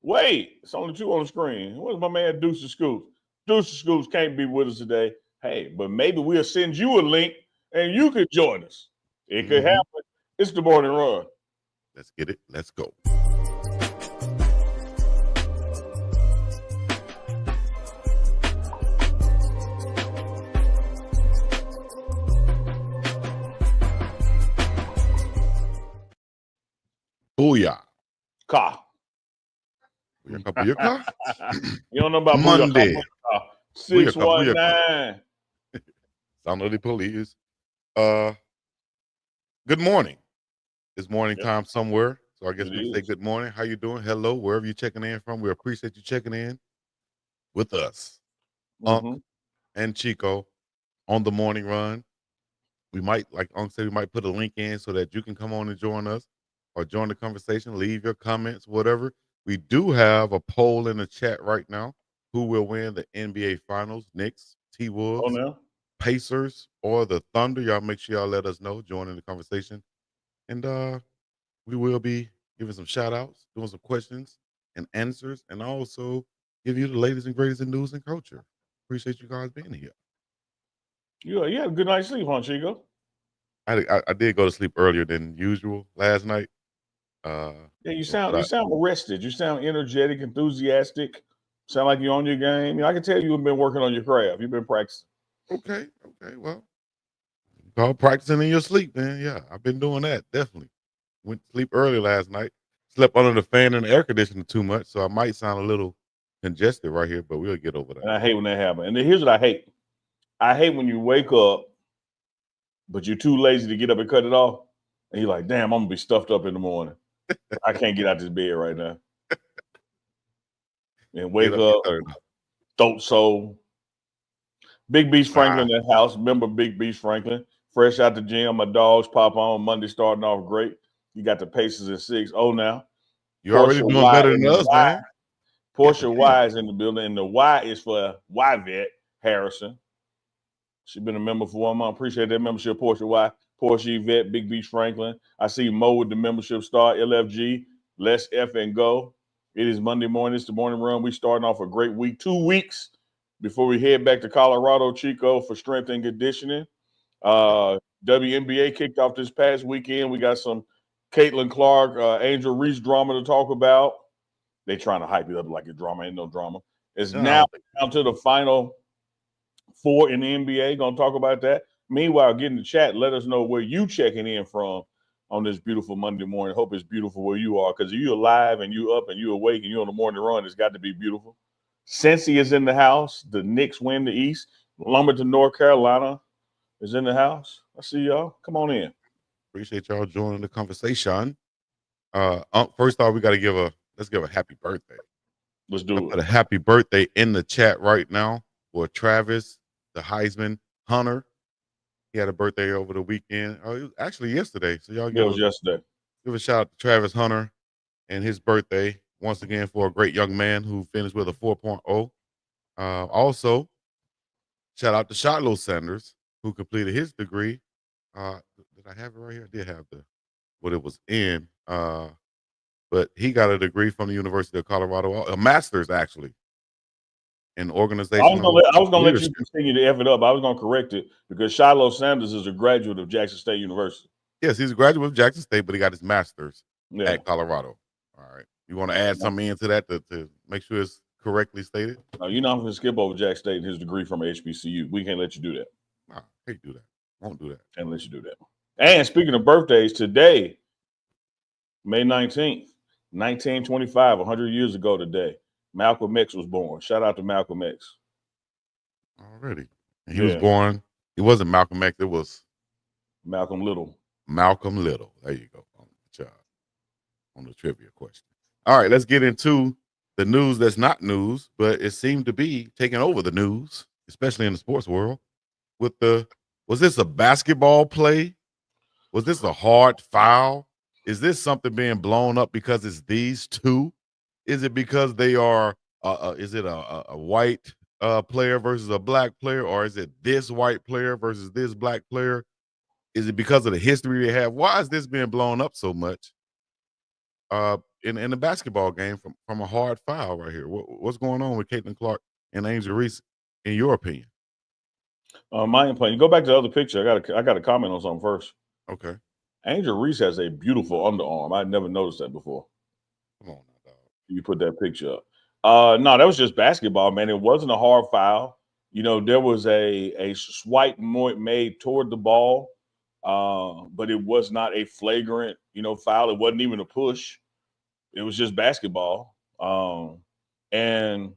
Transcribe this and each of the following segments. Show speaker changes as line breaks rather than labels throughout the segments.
Wait, it's only 2 on the screen. Where's my man Deuce Scoops? Deuce Scoops can't be with us today. Hey, but maybe we'll send you a link and you could join us. It could happen. It's the morning run.
Let's get it. Let's go. Booyah.
Ka.
You
don't know about
Monday.
619.
Sound of the police. Good morning. It's morning time somewhere. So I guess we say good morning. How you doing? Hello, wherever you're checking in from. We appreciate you checking in with us. Unc and Chico on the morning run. We might, like Unc said, we might put a link in so that you can come on and join us or join the conversation, leave your comments, whatever. We do have a poll in the chat right now. Who will win the NBA Finals? Knicks, T-Wolves, Pacers, or the Thunder? Y'all make sure y'all let us know. Join in the conversation. And we will be giving some shout-outs, doing some questions and answers, and also give you the latest and greatest in news and culture. Appreciate you guys being here.
You had a good night's sleep, huh, Chico?
I did go to sleep earlier than usual last night.
Yeah, you sound rested. You sound energetic, enthusiastic. Sound like you're on your game. I can tell you've been working on your craft. You've been practicing.
Okay. Well, call practicing in your sleep, man. Yeah, I've been doing that, definitely. Went to sleep early last night. Slept under the fan and the air conditioner too much, so I might sound a little congested right here, but we'll get over that.
And I hate when that happens. And then here's what I hate. I hate when you wake up, but you're too lazy to get up and cut it off. And you're like, damn, I'm going to be stuffed up in the morning. I can't get out this bed right now. And wake up, throat sore. Big Beast Franklin in the house. Remember Big Beast Franklin? Fresh out the gym. My dogs pop on Monday starting off great. You got the Pacers at 6-0 now.
You already doing better than us, man.
Portia Y is in the building, and the Y is for YVet Harrison. She's been a member for 1 month. Appreciate that membership, Portia Y. Portia Yvette, Big Beach Franklin. I see Mo with the membership start, LFG. Let's F and go. It is Monday morning. It's the morning run. We starting off a great week. 2 weeks before we head back to Colorado, Chico, for strength and conditioning. WNBA kicked off this past weekend. We got some Caitlin Clark, Angel Reese drama to talk about. They trying to hype it up like a drama. Ain't no drama. It's now down to the final 4 in the NBA. Going to talk about that. Meanwhile, get in the chat. Let us know where you checking in from on this beautiful Monday morning. Hope it's beautiful where you are, because if you're alive and you up and you awake and you're on the morning run, it's got to be beautiful. Cincy is in the house. The Knicks win the East. Lumberton, North Carolina is in the house. I see y'all. Come on in.
Appreciate y'all joining the conversation. First off, we got to let's give a happy birthday.
Let's do it.
Put a happy birthday in the chat right now for Travis, the Heisman Hunter. He had a birthday over the weekend. Oh, it was actually yesterday. So y'all
yesterday.
Give a shout out to Travis Hunter and his birthday once again for a great young man who finished with a 4.0. Also, shout out to Shilo Sanders, who completed his degree. Did I have it right here? I did have what it was in. But he got a degree from the University of Colorado, a master's actually in organization.
I was gonna let you continue to F it up. I was gonna correct it because Shilo Sanders is a graduate of Jackson State University.
Yes, he's a graduate of Jackson State, but he got his master's at Colorado. All right. You want to add something into that to make sure it's correctly stated?
No, you're not going to skip over Jack State and his degree from HBCU. We can't let you do that.
Nah, can't do that. Won't do that.
Can't let you do that. And speaking of birthdays, today, May 19th, 1925, 100 years ago today, Malcolm X was born. Shout out to Malcolm X.
Already. He was born. It wasn't Malcolm X. It was
Malcolm Little.
Malcolm Little. There you go. On the trivia question. All right, let's get into the news that's not news, but it seemed to be taking over the news, especially in the sports world. Was this a basketball play? Was this a hard foul? Is this something being blown up because it's these two? Is it because they are, is it a white player versus a black player, or is it this white player versus this black player? Is it because of the history they have? Why is this being blown up so much? in the basketball game from a hard foul right here. What's going on with Caitlin Clark and Angel Reese, in your opinion?
My opinion. Go back to the other picture. I got to comment on something first.
Okay.
Angel Reese has a beautiful underarm. I'd never noticed that before.
Come on now, dog.
You put that picture up. No, that was just basketball, man. It wasn't a hard foul. You know, there was a swipe made toward the ball, but it was not a flagrant, foul. It wasn't even a push. It was just basketball. And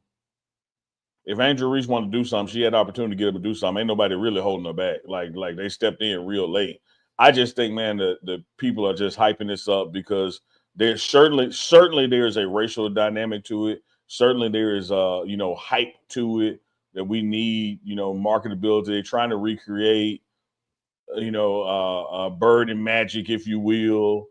if Angel Reese wanted to do something, she had the opportunity to get up and do something. Ain't nobody really holding her back. Like they stepped in real late. I just think, man, the people are just hyping this up because there's certainly there is a racial dynamic to it. Certainly there is hype to it that we need, marketability. They're trying to recreate, Bird and Magic, if you will,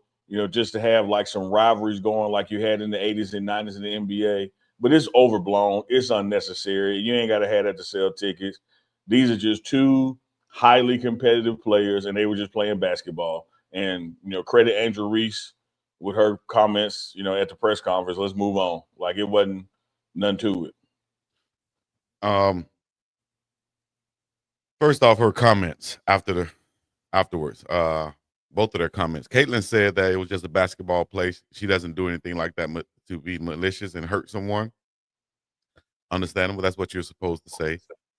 just to have like some rivalries going like you had in the 80s and 90s in the NBA. But it's overblown. It's unnecessary. You ain't got to have that to sell tickets. These are just two highly competitive players, and they were just playing basketball. And, credit Angel Reese with her comments, at the press conference. Let's move on. Like it wasn't none to it.
First off, her comments afterwards. Both of their comments. Caitlin said that it was just a basketball play. She doesn't do anything like that to be malicious and hurt someone. Understandable. That's what you're supposed to say.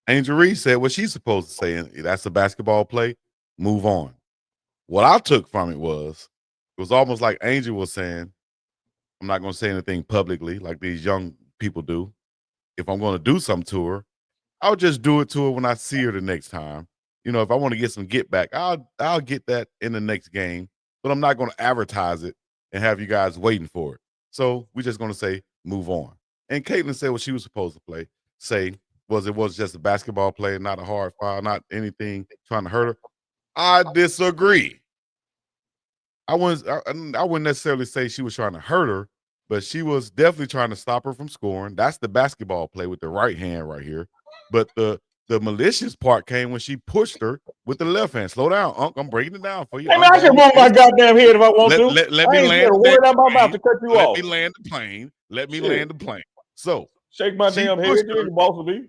Angel Reese said what she's supposed to say, and that's a basketball play. Move on. What I took from it was almost like Angel was saying, I'm not going to say anything publicly like these young people do. If I'm going to do something to her, I'll just do it to her when I see her the next time. If I want to get some get back, I'll get that in the next game, but I'm not going to advertise it and have you guys waiting for it. So we're just going to say, move on. And Caitlin said what she was supposed to say it was just a basketball play, not a hard foul, not anything trying to hurt her. I disagree. I wouldn't necessarily say she was trying to hurt her, but she was definitely trying to stop her from scoring. That's the basketball play with the right hand right here. But the malicious part came when she pushed her with the left hand. Slow down, Unc. I'm breaking it down for you.
Hey, man, I can move my goddamn head if I want to.
Let me land.
Let
me land the plane. Let me land the plane. So
shake my damn head. You're the boss of me.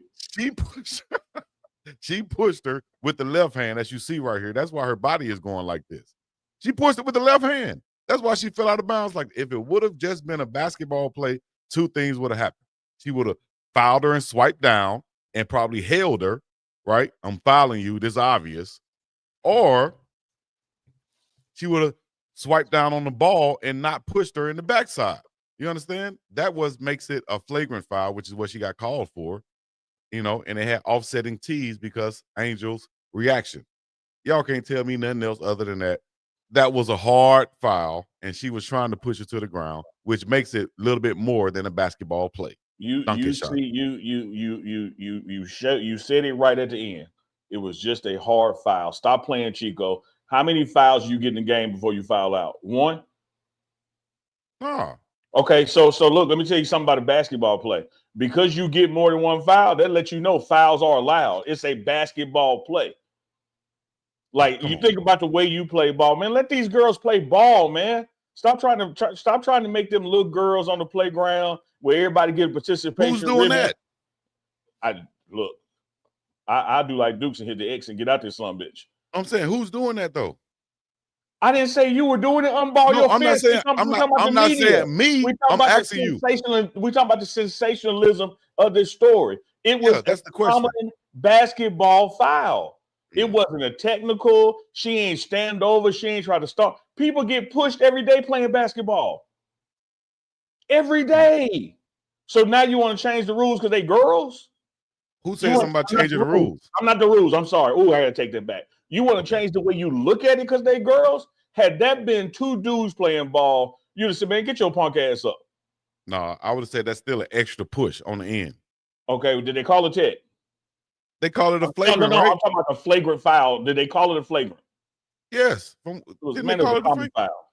She pushed her with the left hand, as you see right here. That's why her body is going like this. She pushed it with the left hand. That's why she fell out of bounds. Like if it would have just been a basketball play, two things would have happened. She would have fouled her and swiped down and probably held her, right? I'm fouling you. This is obvious. Or she would have swiped down on the ball and not pushed her in the backside. You understand? That makes it a flagrant foul, which is what she got called for, and it had offsetting T's because Angel's reaction. Y'all can't tell me nothing else other than that. That was a hard foul, and she was trying to push her to the ground, which makes it a little bit more than a basketball play.
You said it right at the end. It was just a hard foul. Stop playing, Chico. How many fouls you get in the game before you foul out? One?
No.
Okay, so look, let me tell you something about a basketball play. Because you get more than one foul, that lets you know fouls are allowed. It's a basketball play. Like you think about the way you play ball, man. Let these girls play ball, man. Stop trying to make them little girls on the playground where everybody get participation.
Who's doing that?
I do like Dukes and hit the X and get out there, son, bitch.
I'm saying, who's doing that though?
I didn't say you were doing it. Unball your fist.
I'm not saying me. I'm asking you.
We talking about the sensationalism of this story. It was
that's the question.
Common basketball foul. It wasn't a technical. She ain't stand over. She ain't try to start. People get pushed every day playing basketball. Every day. So now you want to change the rules because they girls?
Who said something about changing the rules?
I'm not the rules. I'm sorry. I got to take that back. You want to change the way you look at it because they girls? Had that been two dudes playing ball, you'd have said, man, get your punk ass up.
No, I would have said that's still an extra push on the end.
Okay, did they call it tech?
They call it a flagrant, right?
I'm talking about a flagrant foul. Did they call it a flagrant?
Yes.
Didn't they call it a common foul?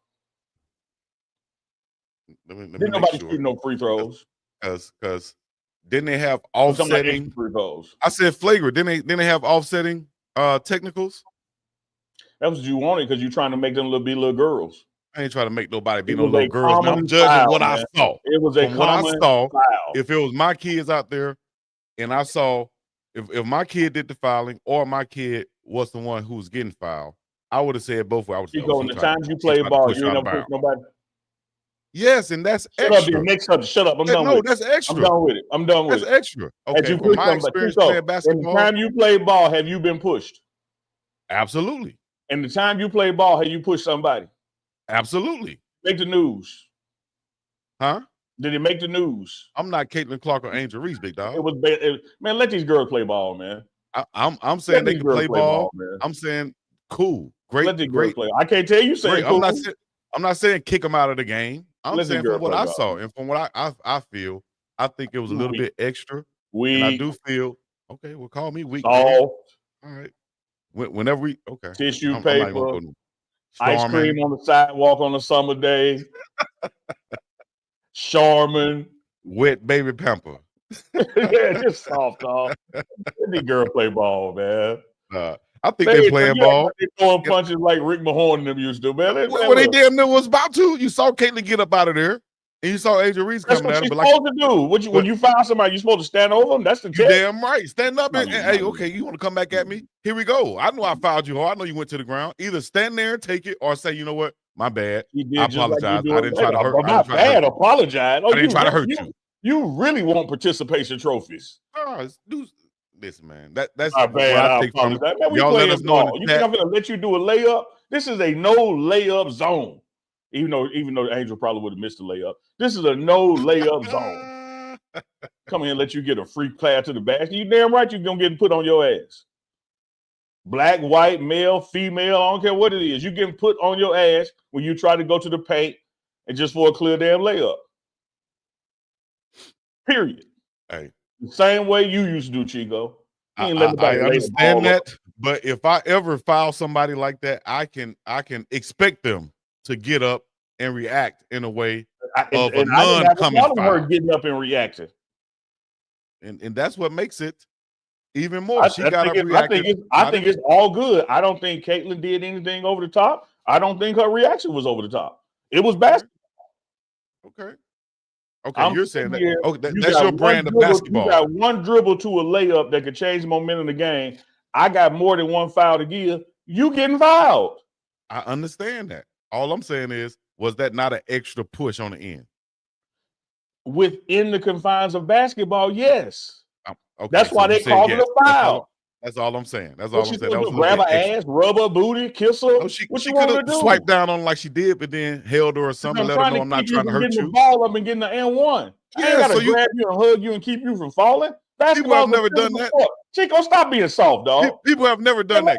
Didn't nobody shoot no free throws?
Because didn't they have offsetting
free throws?
I said flagrant. Didn't they have offsetting technicals?
That was what you wanted because you're trying to make them be little girls.
I ain't trying to make nobody be
It
no
was
little
a
girls. Now I'm
common
judging
foul,
what
man.
I saw.
It was a
From what I
common
saw,
foul.
if it was my kids out there and I saw if my kid did the fouling or my kid was the one who was getting fouled, I would have said both ways. I would say,
Chico, in the times you
she
play
tried to
ball,
push
you
her
ain't
out of
never pushed
bounds.
nobody.
Yes, and that's
Shut up,
extra.
next subject. Shut up. I'm done
No,
with it.
that's extra.
I'm done with it. I'm done with
That's
it.
extra.
Had
Okay,
you
from
pushed
my
somebody,
experience
Chico,
playing
in the
basketball,
time you play ball, have you been pushed?
absolutely.
In the time you play ball, have you pushed somebody?
Absolutely.
Make the news.
Huh?
Did it make the news?
I'm not Caitlin Clark or Angel Reese, big dog.
It was man. Let these girls play ball, man.
I'm saying they can play ball.
Man.
I'm saying cool, great,
Let these girls
great.
play. I can't tell you saying
great.
cool.
I'm not saying kick them out of the game. I'm saying from what I
ball.
saw and from what I feel, I think it was a little bit extra. And I do feel okay. Well, call me weak. All right. Whenever we
tissue
I'm
paper,
not even going to
ice cream on the sidewalk on a summer day. Charmin,
wet baby pamper.
Yeah, just soft, dog. Let the girl play ball, man.
I think they're playing ball.
They throwing punches like Rick Mahorn and them used to, man.
Well, they damn near was about to. You saw Caitlin get up out of there, and you saw Angel Reese coming at her.
That's what she's supposed to do. When you find somebody, you're supposed to stand over them. That's the test.
Damn right. Stand up and hey, okay, you want to come back at me? Here we go. I know I fouled you hard. I know you went to the ground. Either stand there and take it, or say, you know what, my bad. I apologize. I didn't try to hurt.
My bad. Apologize.
I didn't try to hurt you.
You really want participation trophies?
Listen, man. That's
my bad. I apologize. Man,
y'all let us know.
You think I'm gonna let you do a layup? This is a no layup zone. Even though the Angel probably would have missed the layup. This is a no layup zone. Come here and let you get a free pass to the basket. You damn right you're gonna get put on your ass. Black, white, male, female, I don't care what it is. You getting put on your ass when you try to go to the paint and just for a clear damn layup. Period.
Hey.
The same way you used to do, Chico.
I understand that, but if I ever foul somebody like that, I can expect them to get up and react in a way of a non-coming foul.
Getting up and reacting,
and that's what makes it even more. She got up reacting.
I think it's all good. I don't think Caitlin did anything over the top. I don't think her reaction was over the top. It was basketball.
Okay, you're saying that. Okay, that's your brand of basketball.
You got one dribble to a layup that could change the momentum of the game. I got more than one foul to give. You getting fouled.
I understand that. All I'm saying is, was that not an extra push on the end?
Within the confines of basketball, yes. Okay, that's why they called it a foul.
That's all I'm saying. That's all I'm saying. That was
grab her ass, rub her booty, kiss her.
No, she could have swiped down on like she did, but then held her or something. Let her know I'm not trying to hurt you.
The ball up and getting the N1. I ain't gotta grab you and hug you and keep you from falling.
People have never done that.
Chico, stop being soft, dog.
People have never done that.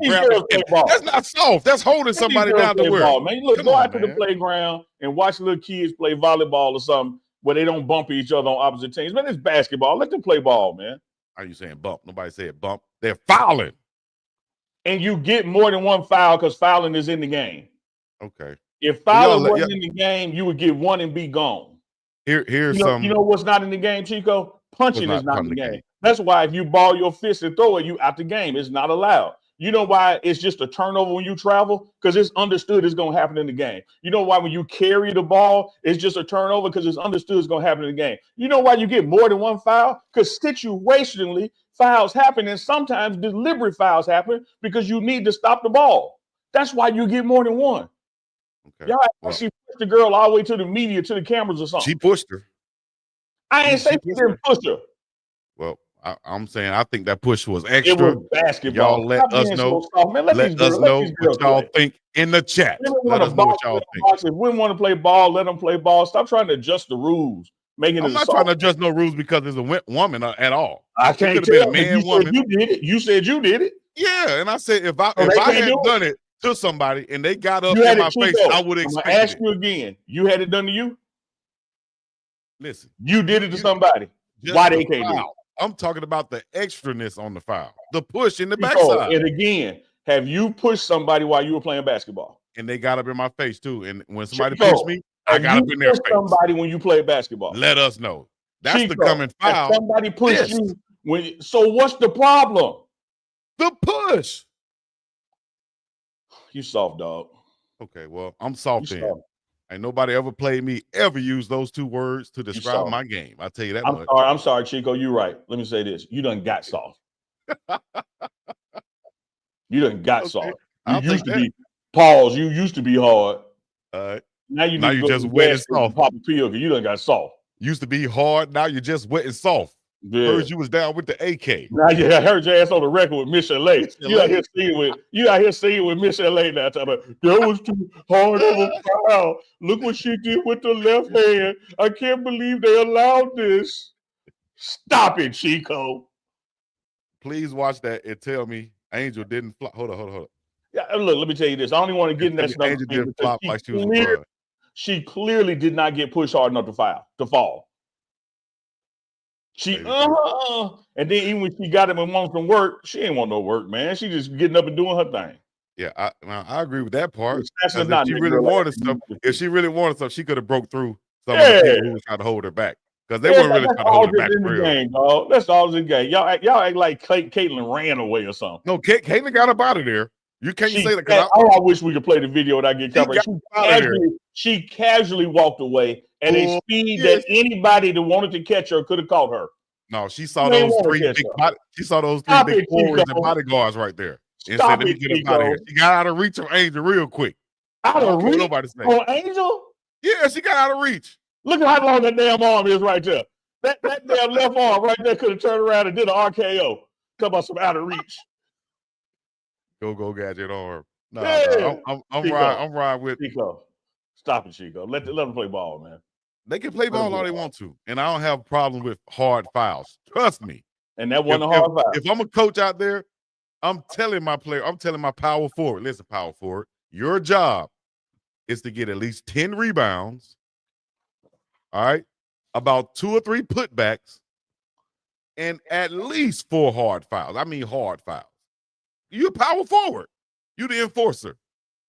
That's not soft. That's holding somebody down to where.
Man, look, go out to the playground and watch little kids play volleyball or something where they don't bump each other on opposite teams. Man, it's basketball. Let them play ball, man.
Are you saying bump? Nobody said bump. They're fouling.
And you get more than one foul because fouling is in the game.
Okay.
If fouling wasn't in the game, you would get one and be gone.
Here's
you know what's not in the game, Chico? Punching is not in the game. That's why if you ball your fist and throw it, you out the game. It's not allowed. You know why it's just a turnover when you travel? Because it's understood it's going to happen in the game. You know why when you carry the ball, it's just a turnover? Because it's understood it's going to happen in the game. You know why you get more than one foul? Because situationally, fouls happen, and sometimes deliberate fouls happen because you need to stop the ball. That's why you get more than one. Okay. Y'all, she pushed the girl all the way to the media, to the cameras or something.
She pushed her.
I ain't saying she didn't push her.
Well, I'm saying I think that push was extra.
It was basketball.
Y'all let us know. Let us know what y'all think in the chat. Let us know what y'all think.
If we want to play ball, let them play ball. Stop trying to adjust the rules.
I'm not trying to adjust no rules because there's a woman at all.
I can't tell. A man, woman. You did it. You said you did it.
Yeah, and I said if I had done it to somebody and they got up in my face, I would expect it.
I'm gonna ask you again. You had it done to you?
Listen,
you did it to somebody. Why they can't do it?
I'm talking about the extraness on the foul, the push in the backside.
And again, have you pushed somebody while you were playing basketball?
And they got up in my face too. And when somebody pushed me, I got up in their face.
Somebody when you played basketball?
Let us know. That's the coming foul.
Somebody pushed you so what's the problem?
The push.
You soft, dog.
Okay, well, I'm soft then. Ain't nobody ever played me ever use those two words to describe my game. I'll tell you that much.
I'm sorry, Chico. You're right. Let me say this. You done got soft. You done got soft. You used to be pause. You used to be hard. Now you need to go
just
to
wet and soft.
Pop a pill because you done got soft.
Used to be hard. Now you're just wet and soft. Yeah. Heard you was down with the AK.
Now I heard your ass on the record with Miss LA. You out here singing with Miss LA now. Talking about, that was too hard of a foul. Look what she did with the left hand. I can't believe they allowed this. Stop it, Chico.
Please watch that and tell me Angel didn't flop. Hold on.
Yeah, look, let me tell you this. I don't even want to get in that stuff.
Angel didn't flop like she was a bud.
She clearly did not get pushed hard enough to fall. And then even when she got him and wanted some work, she ain't want no work, man. She just getting up and doing her thing.
Yeah, I agree with that part.
If
she really wanted something, she could have broke through some of the people who was trying to hold her back. Because they weren't really trying to hold her back. In the game,
dog. That's all in the game. Y'all act like Caitlyn ran away or something.
No, Caitlyn got up out of there. You can't say that.
I wish we could play the video and I get covered. She casually walked away at a speed that anybody that wanted to catch her could have caught her.
No, she saw those three big forwards and bodyguards right there. And said, let me get up out of here. She got out of reach of Angel real quick.
Out of reach?
Nobody say.
On Angel?
Yeah, she got out of reach.
Look at how long that damn arm is right there. That damn left arm right there could have turned around and did an RKO. Talk about some out of reach.
Go gadget arm. I'm riding with
Chico. Stop it, Chico. Let them play ball, man.
They can play ball all they want to, and I don't have a problem with hard fouls. Trust me.
And that wasn't a hard foul.
If I'm a coach out there, I'm telling my power forward. Listen, power forward, your job is to get at least 10 rebounds. All right, about 2 or 3 putbacks, and at least 4 hard fouls. I mean, hard fouls. You're a power forward. You the enforcer.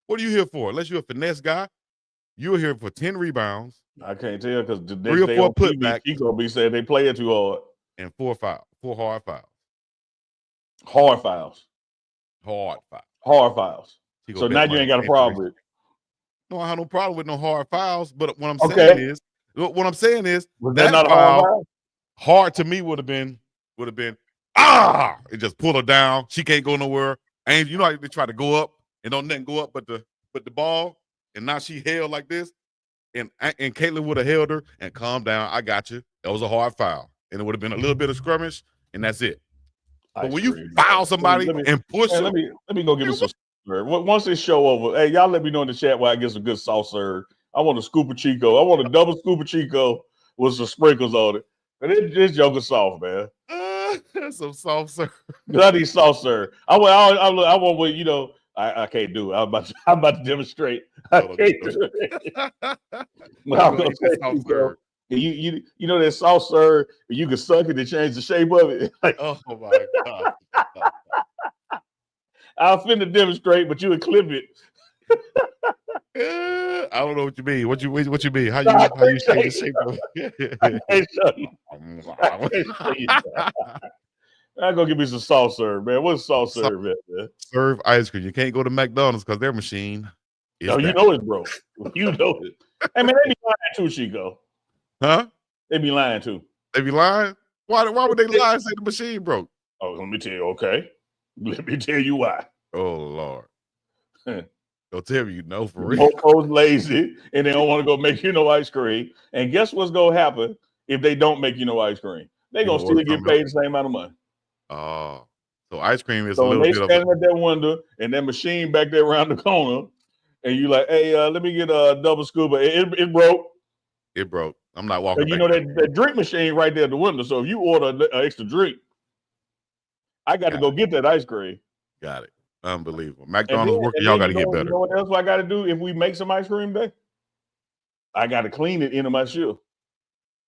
What are you here for? Unless you're a finesse guy, you're here for 10 rebounds.
I can't tell because the
3 or 4 putbacks.
Chico be saying they play it too hard.
And 4 hard fouls.
Hard fouls.
Hard fouls.
Hard fouls. So now you ain't got a problem with it.
No, I have no problem with no hard fouls. But what I'm saying is
that not foul?
Hard to me would have been it just pull her down. She can't go nowhere. And you know how they try to go up and don't nothing go up but the ball, and now she held like this, and Caitlyn would have held her and calmed down. I got you. That was a hard foul, and it would have been a little bit of skirmish, and that's it. But when you foul somebody and push them,
let me go give me some serve. Once this show over, hey, y'all let me know in the chat where I get some good soft serve. I want a scoop of Chico. I want a double scoop of Chico with some sprinkles on it. And this joke is soft, man.
Some soft serve.
I need soft serve. I want what, you know. I can't do it. I'm about to demonstrate. I can't do it. I'm gonna say, you know that soft serve, you can suck it and change the shape of it. Like,
oh my God.
I'll finna demonstrate, but you would clip it.
I don't know what you mean. What you mean? How you change the shape of it?
I'm gonna give me some soft serve, man. What's soft serve at, man?
Serve ice cream. You can't go to McDonald's because their machine is
you know it's broke. You know it. Hey man, they be lying too, Chico.
Huh?
They be lying too.
They be lying? Why would they lie and say the machine broke?
Oh, let me tell you, okay. Let me tell you why.
Oh Lord. Don't tell me you know for real.
Folks lazy and they don't want to go make ice cream. And guess what's gonna happen if they don't make ice cream? They're gonna still get paid the same amount of money.
Oh, so ice cream is a little bit of
standing at that window and that machine back there around the corner, and you like, hey, let me get a double scuba. It broke.
It broke. I'm not walking.
You know that drink machine right there at the window. So if you order an extra drink, I got to go get that ice cream.
Got it. Unbelievable. McDonald's working. Y'all got to get better.
You know what else I got to do if we make some ice cream today? I got to clean it into my shoe.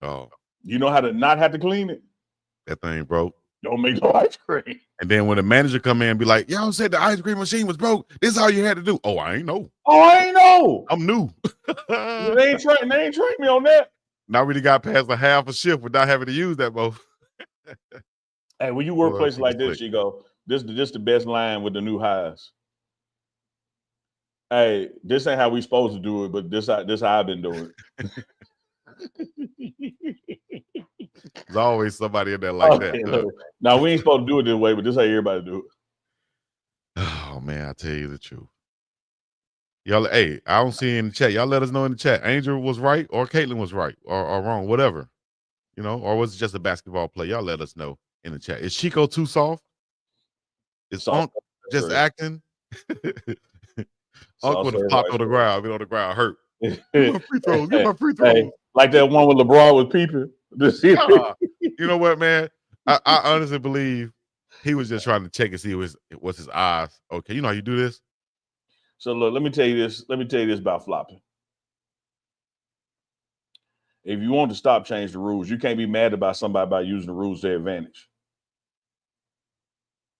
Oh.
You know how to not have to clean it?
That thing broke.
Don't make no ice cream.
And then when the manager come in and be like, y'all said the ice cream machine was broke. This is all you had to do. Oh, I ain't know. I'm new.
They ain't trained me on that.
Now we got past a half a shift without having to use that, Bo.
Hey, when you work places like this, you go, this the best line with the new hires. Hey, this ain't how we supposed to do it, but this how I've been doing it.
There's always somebody in there like that.
Now we ain't supposed to do it this way, but this how everybody do it.
Oh man, I tell you the truth. Y'all, hey, I don't see in the chat. Y'all let us know in the chat. Angel was right or Caitlin was right or wrong, whatever. Or was it just a basketball play? Y'all let us know in the chat. Is Chico too soft? Is Unc just acting? Unc would have popped on the ground, been on the ground hurt. Get my free throws. Get my free throws.
Hey, like that one with LeBron was peeping.
You know what, man? I honestly believe he was just trying to check and see what's his eyes. Okay, you know how you do this?
So look, let me tell you this. Let me tell you this about flopping. If you want to stop, change the rules. You can't be mad about somebody by using the rules to their advantage.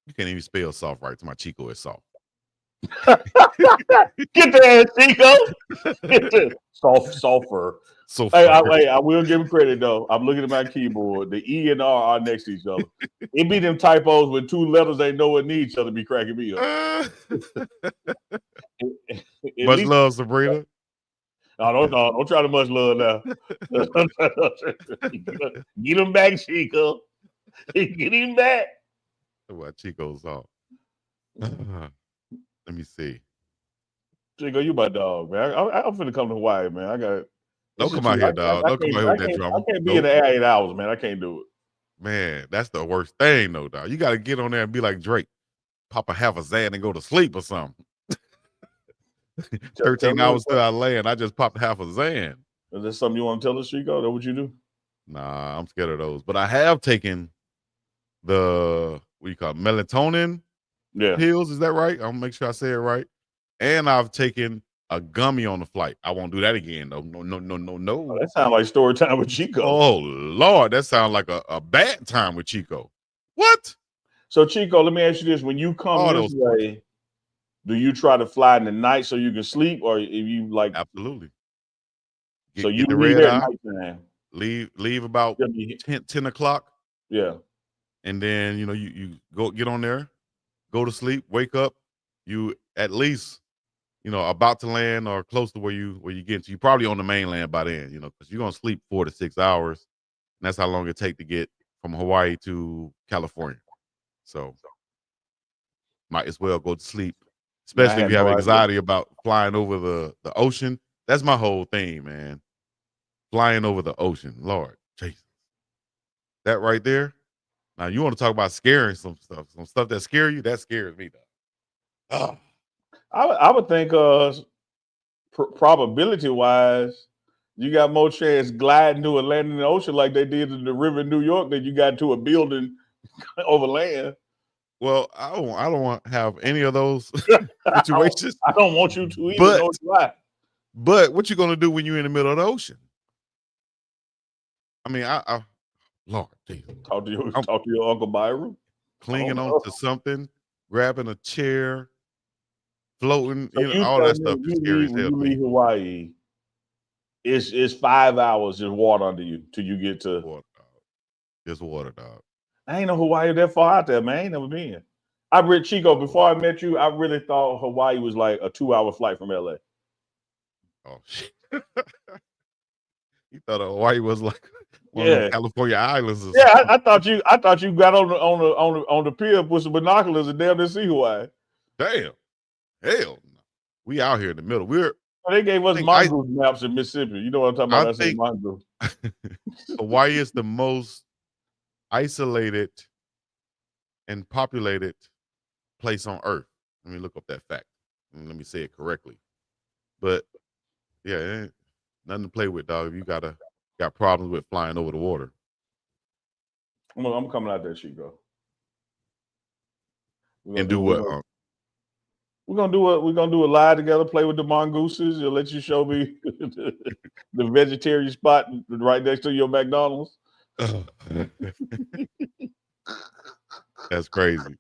You can't even spell soft right. To my Chico is soft.
Get that, Chico. Get that. Sulfur. So hey, I will give him credit though. I'm looking at my keyboard. The E and R are next to each other. It be them typos with two letters they know what need each other be cracking me up.
Much love, Sabrina.
No, don't try to much love now. Get him back, Chico. Get him back.
What Chico's off. Let me see.
Chico, you my dog, man. I'm finna come to Hawaii, man. I got.
Don't come out here, dog. Don't come out here with that drama.
I can't be in the air 8 hours, man. I can't do it.
Man, that's the worst thing, though, dog. You got to get on there and be like Drake, pop a half a Xan and go to sleep or something. 13 hours till I land. I just popped half a Xan.
Is there something you want to tell us, Chico? That what you do?
Nah, I'm scared of those. But I have taken the what you call it, melatonin pills. Is that right? I'll make sure I say it right. And I've taken a gummy on the flight. I won't do that again, though. No.
Oh, that sounds like story time with Chico.
Oh Lord, that sounds like a bad time with Chico. What?
So Chico, let me ask you this: when you come this way, do you try to fly in the night so you can sleep, or if you like?
Absolutely.
So you leave at nighttime.
Leave about 10 o'clock.
Yeah.
And then you go get on there, go to sleep, wake up. You at least about to land or close to where you get to. You're probably on the mainland by then, because you're gonna sleep 4 to 6 hours, and that's how long it take to get from Hawaii to California. So might as well go to sleep, especially if you have anxiety about flying over the ocean. That's my whole thing, man. Flying over the ocean, Lord Jesus. That right there. Now you want to talk about scaring some stuff that scare you? That scares me, though.
I would think probability wise, you got more chance gliding to a land in the ocean like they did in the river in New York than you got to a building over land.
Well, I don't want to have any of those situations.
I don't want you to either.
But what you gonna do when you're in the middle of the ocean? I mean, Lord, Jesus.
Talk to your Uncle Byron.
Clinging on to something, grabbing a chair, floating, all that stuff is scary as hell.
When you leave Hawaii, it's 5 hours just water under you till you get to
water, dog. Just water, dog.
I ain't know Hawaii that far out there, man. I ain't never been. I read Chico before I met you. I really thought Hawaii was like a 2-hour flight from LA.
Oh shit! You thought Hawaii was like one of the California islands?
I thought you got on the pier with some binoculars and down there see Hawaii.
Damn, hell, we out here in the middle.
They gave us mongoose maps in Mississippi. You know what I'm talking about? I think mongoose.
Hawaii is the most isolated and populated place on Earth. Let me look up that fact. Let me say it correctly. But yeah, it ain't nothing to play with, dog. If you got problems with flying over the water.
I'm coming out there, Chico.
And do what?
We're gonna do a live together. Play with the mongooses. You'll let you show me the vegetarian spot right next to your McDonald's.
That's crazy.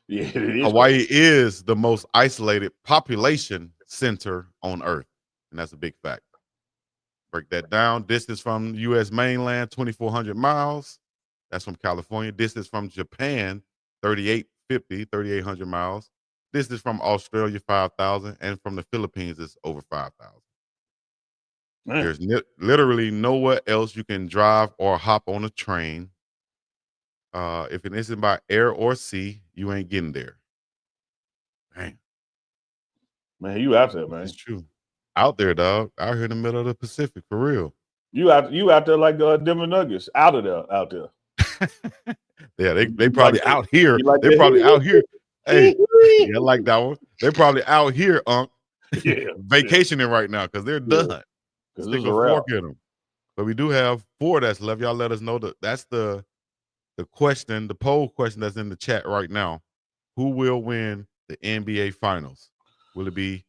Yeah, it is.
Hawaii is the most isolated population center on Earth, and that's a big fact. Break that down. Distance from U.S. mainland, 2,400 miles. That's from California. Distance from Japan, 3,850, 3,800 miles. This is from Australia, 5,000, and from the Philippines, it's over 5,000. There's literally nowhere else you can drive or hop on a train. If it isn't by air or sea, you ain't getting there.
Man, you out there, man.
It's true. Out there, dog. Out here in the middle of the Pacific, for real.
You out there like Denver Nuggets. Out there.
Yeah, they probably
like
out here.
like
They probably out here. Hey, yeah, I like that one. They're probably out here, vacationing right now because they're done. Stick a fork in them. But we do have 4 that's left. Y'all let us know that's the question, the poll question that's in the chat right now. Who will win the NBA Finals? Will it be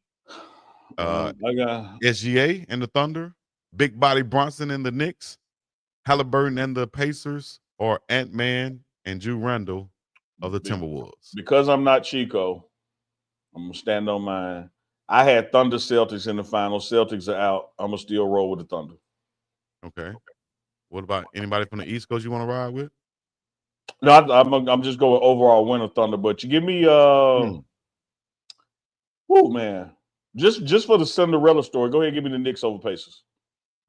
SGA and the Thunder, Big Body Bronson and the Knicks, Halliburton and the Pacers, or Ant-Man and Drew Randall of the Timberwolves?
Because I'm not Chico, I'm going to stand on mine. I had Thunder Celtics in the finals. Celtics are out. I'm going to still roll with the Thunder.
Okay. What about anybody from the East Coast you want to ride with?
No, I'm just going overall winner Thunder. But you give me, man, just for the Cinderella story, go ahead and give me the Knicks over Pacers.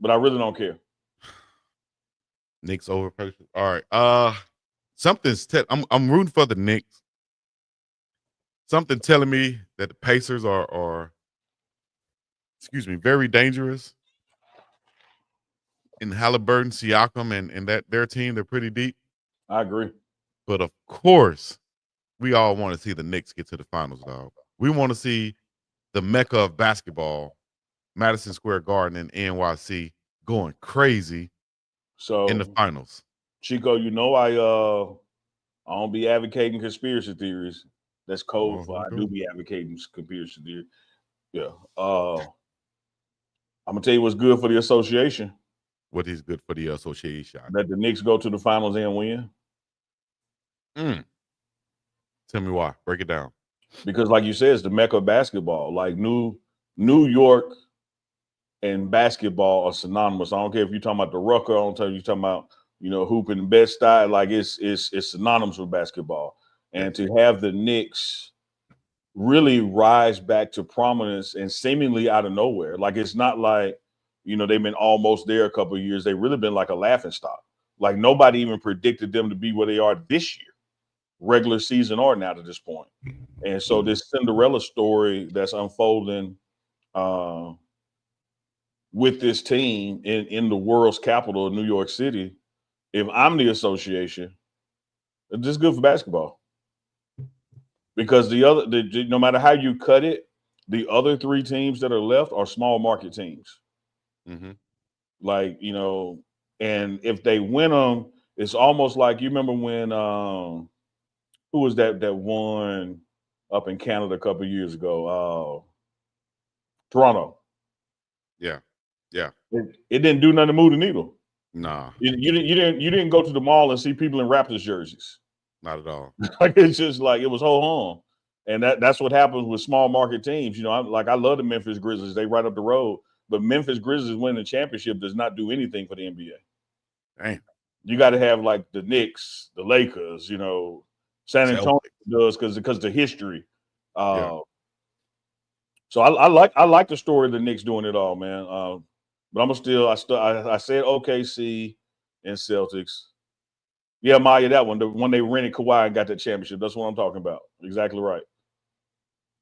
But I really don't care.
Knicks over Pacers. All right. I'm rooting for the Knicks. Something telling me that the Pacers are very dangerous. In Halliburton, Siakam, and that their team, they're pretty deep.
I agree.
But of course, we all want to see the Knicks get to the finals, dog. We want to see the mecca of basketball, Madison Square Garden in NYC, going crazy in the finals.
Chico, I don't be advocating conspiracy theories. That's code for I do be advocating conspiracy theories. Yeah. I'm gonna tell you what's good for the association.
What is good for the association?
That the Knicks go to the finals and win.
Tell me why. Break it down.
Because, like you said, it's the mecca of basketball. Like New York and basketball are synonymous. I don't care if you're talking about the Rucker. I don't care if you're talking about hooping and Bed-Stuy. Like it's synonymous with basketball. And to have the Knicks really rise back to prominence and seemingly out of nowhere. Like it's not like they've been almost there a couple of years. They've really been like a laughing stock. Like nobody even predicted them to be where they are this year, regular season or now to this point. And so this Cinderella story that's unfolding with this team in the world's capital of New York City, if I'm the association, it's just good for basketball. Because no matter how you cut it, the other 3 teams that are left are small market teams.
Mm-hmm.
Like, and if they win them, it's almost like you remember when who was that won up in Canada a couple of years ago? Toronto.
Yeah.
It didn't do nothing to move the needle.
Nah.
You didn't go to the mall and see people in Raptors jerseys.
Not at all.
Like it's just like it was ho hum. And that's what happens with small market teams. I love the Memphis Grizzlies. They right up the road. But Memphis Grizzlies winning the championship does not do anything for the NBA.
Damn.
You got to have like the Knicks, the Lakers, San Antonio does because the history. So I like the story of the Knicks doing it all, man. But I said OKC and Celtics. Yeah, Maya, that one. The one they rented Kawhi and got that championship. That's what I'm talking about. Exactly right.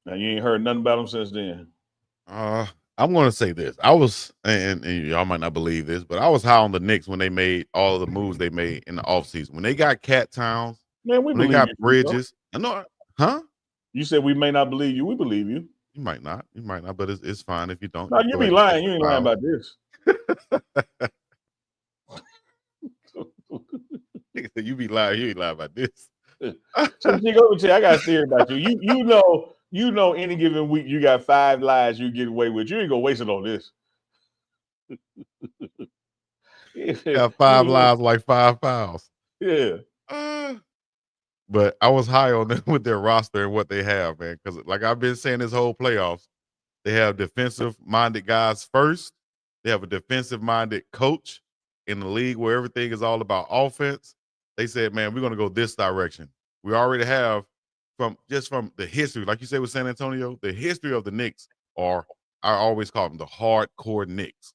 Now you ain't heard nothing about them since then.
I'm going to say this. I was, and y'all might not believe this, but I was high on the Knicks when they made all of the moves they made in the offseason. When they got Cat Towns,
man,
when they got Bridges. Huh?
You said we may not believe you. We believe you.
You might not, but it's fine if you don't.
No, you be lying. You ain't lying about this.
You be lying. You ain't lying about this.
So I got serious about you. You know, any given week you got 5 lies you get away with. You ain't gonna waste it on this.
Got 5 lies like 5 fouls.
Yeah.
But I was high on them with their roster and what they have, man. Because like I've been saying this whole playoffs, they have defensive-minded guys first. They have a defensive-minded coach in the league where everything is all about offense. They said, man, we're going to go this direction. We already have from the history, like you said with San Antonio, the history of the Knicks I always call them the hardcore Knicks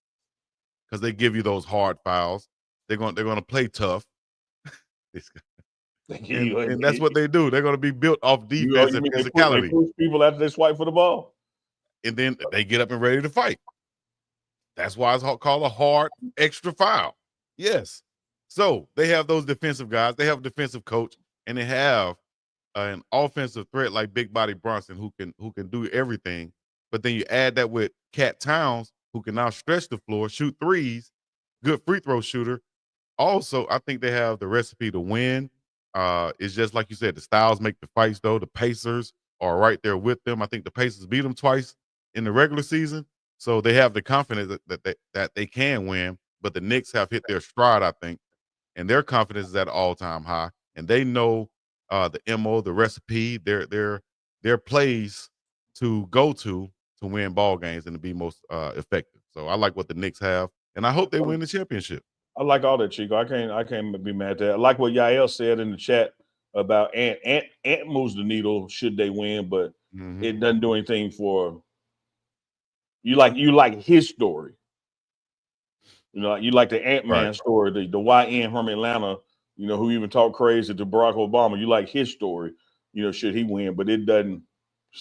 because they give you those hard fouls. They're gonna play tough, and that's what they do. They're gonna be built off defense and physicality.
They push people after they swipe for the ball,
and then they get up and ready to fight. That's why it's called a hard extra foul. Yes. So they have those defensive guys. They have a defensive coach, and they have an offensive threat like Big Body Bronson who can do everything. But then you add that with Cat Towns, who can now stretch the floor, shoot threes, good free throw shooter. Also, I think they have the recipe to win. It's just like you said, the styles make the fights, though. The Pacers are right there with them. I think the Pacers beat them twice in the regular season. So they have the confidence that they can win. But the Knicks have hit their stride, I think, and their confidence is at an all-time high. And they know the MO, the recipe, their plays to go to win ball games and to be most effective. So I like what the Knicks have, and I hope they win the championship.
I like all that, Chico. I can't be mad at that. I like what Yael said in the chat about Ant. Ant moves the needle should they win, but it doesn't do anything for you. Like his story. You know, you like the Ant-Man story, the YN from Atlanta, you know, who even talked crazy to Barack Obama. You like his story, you know, should he win, but it doesn't.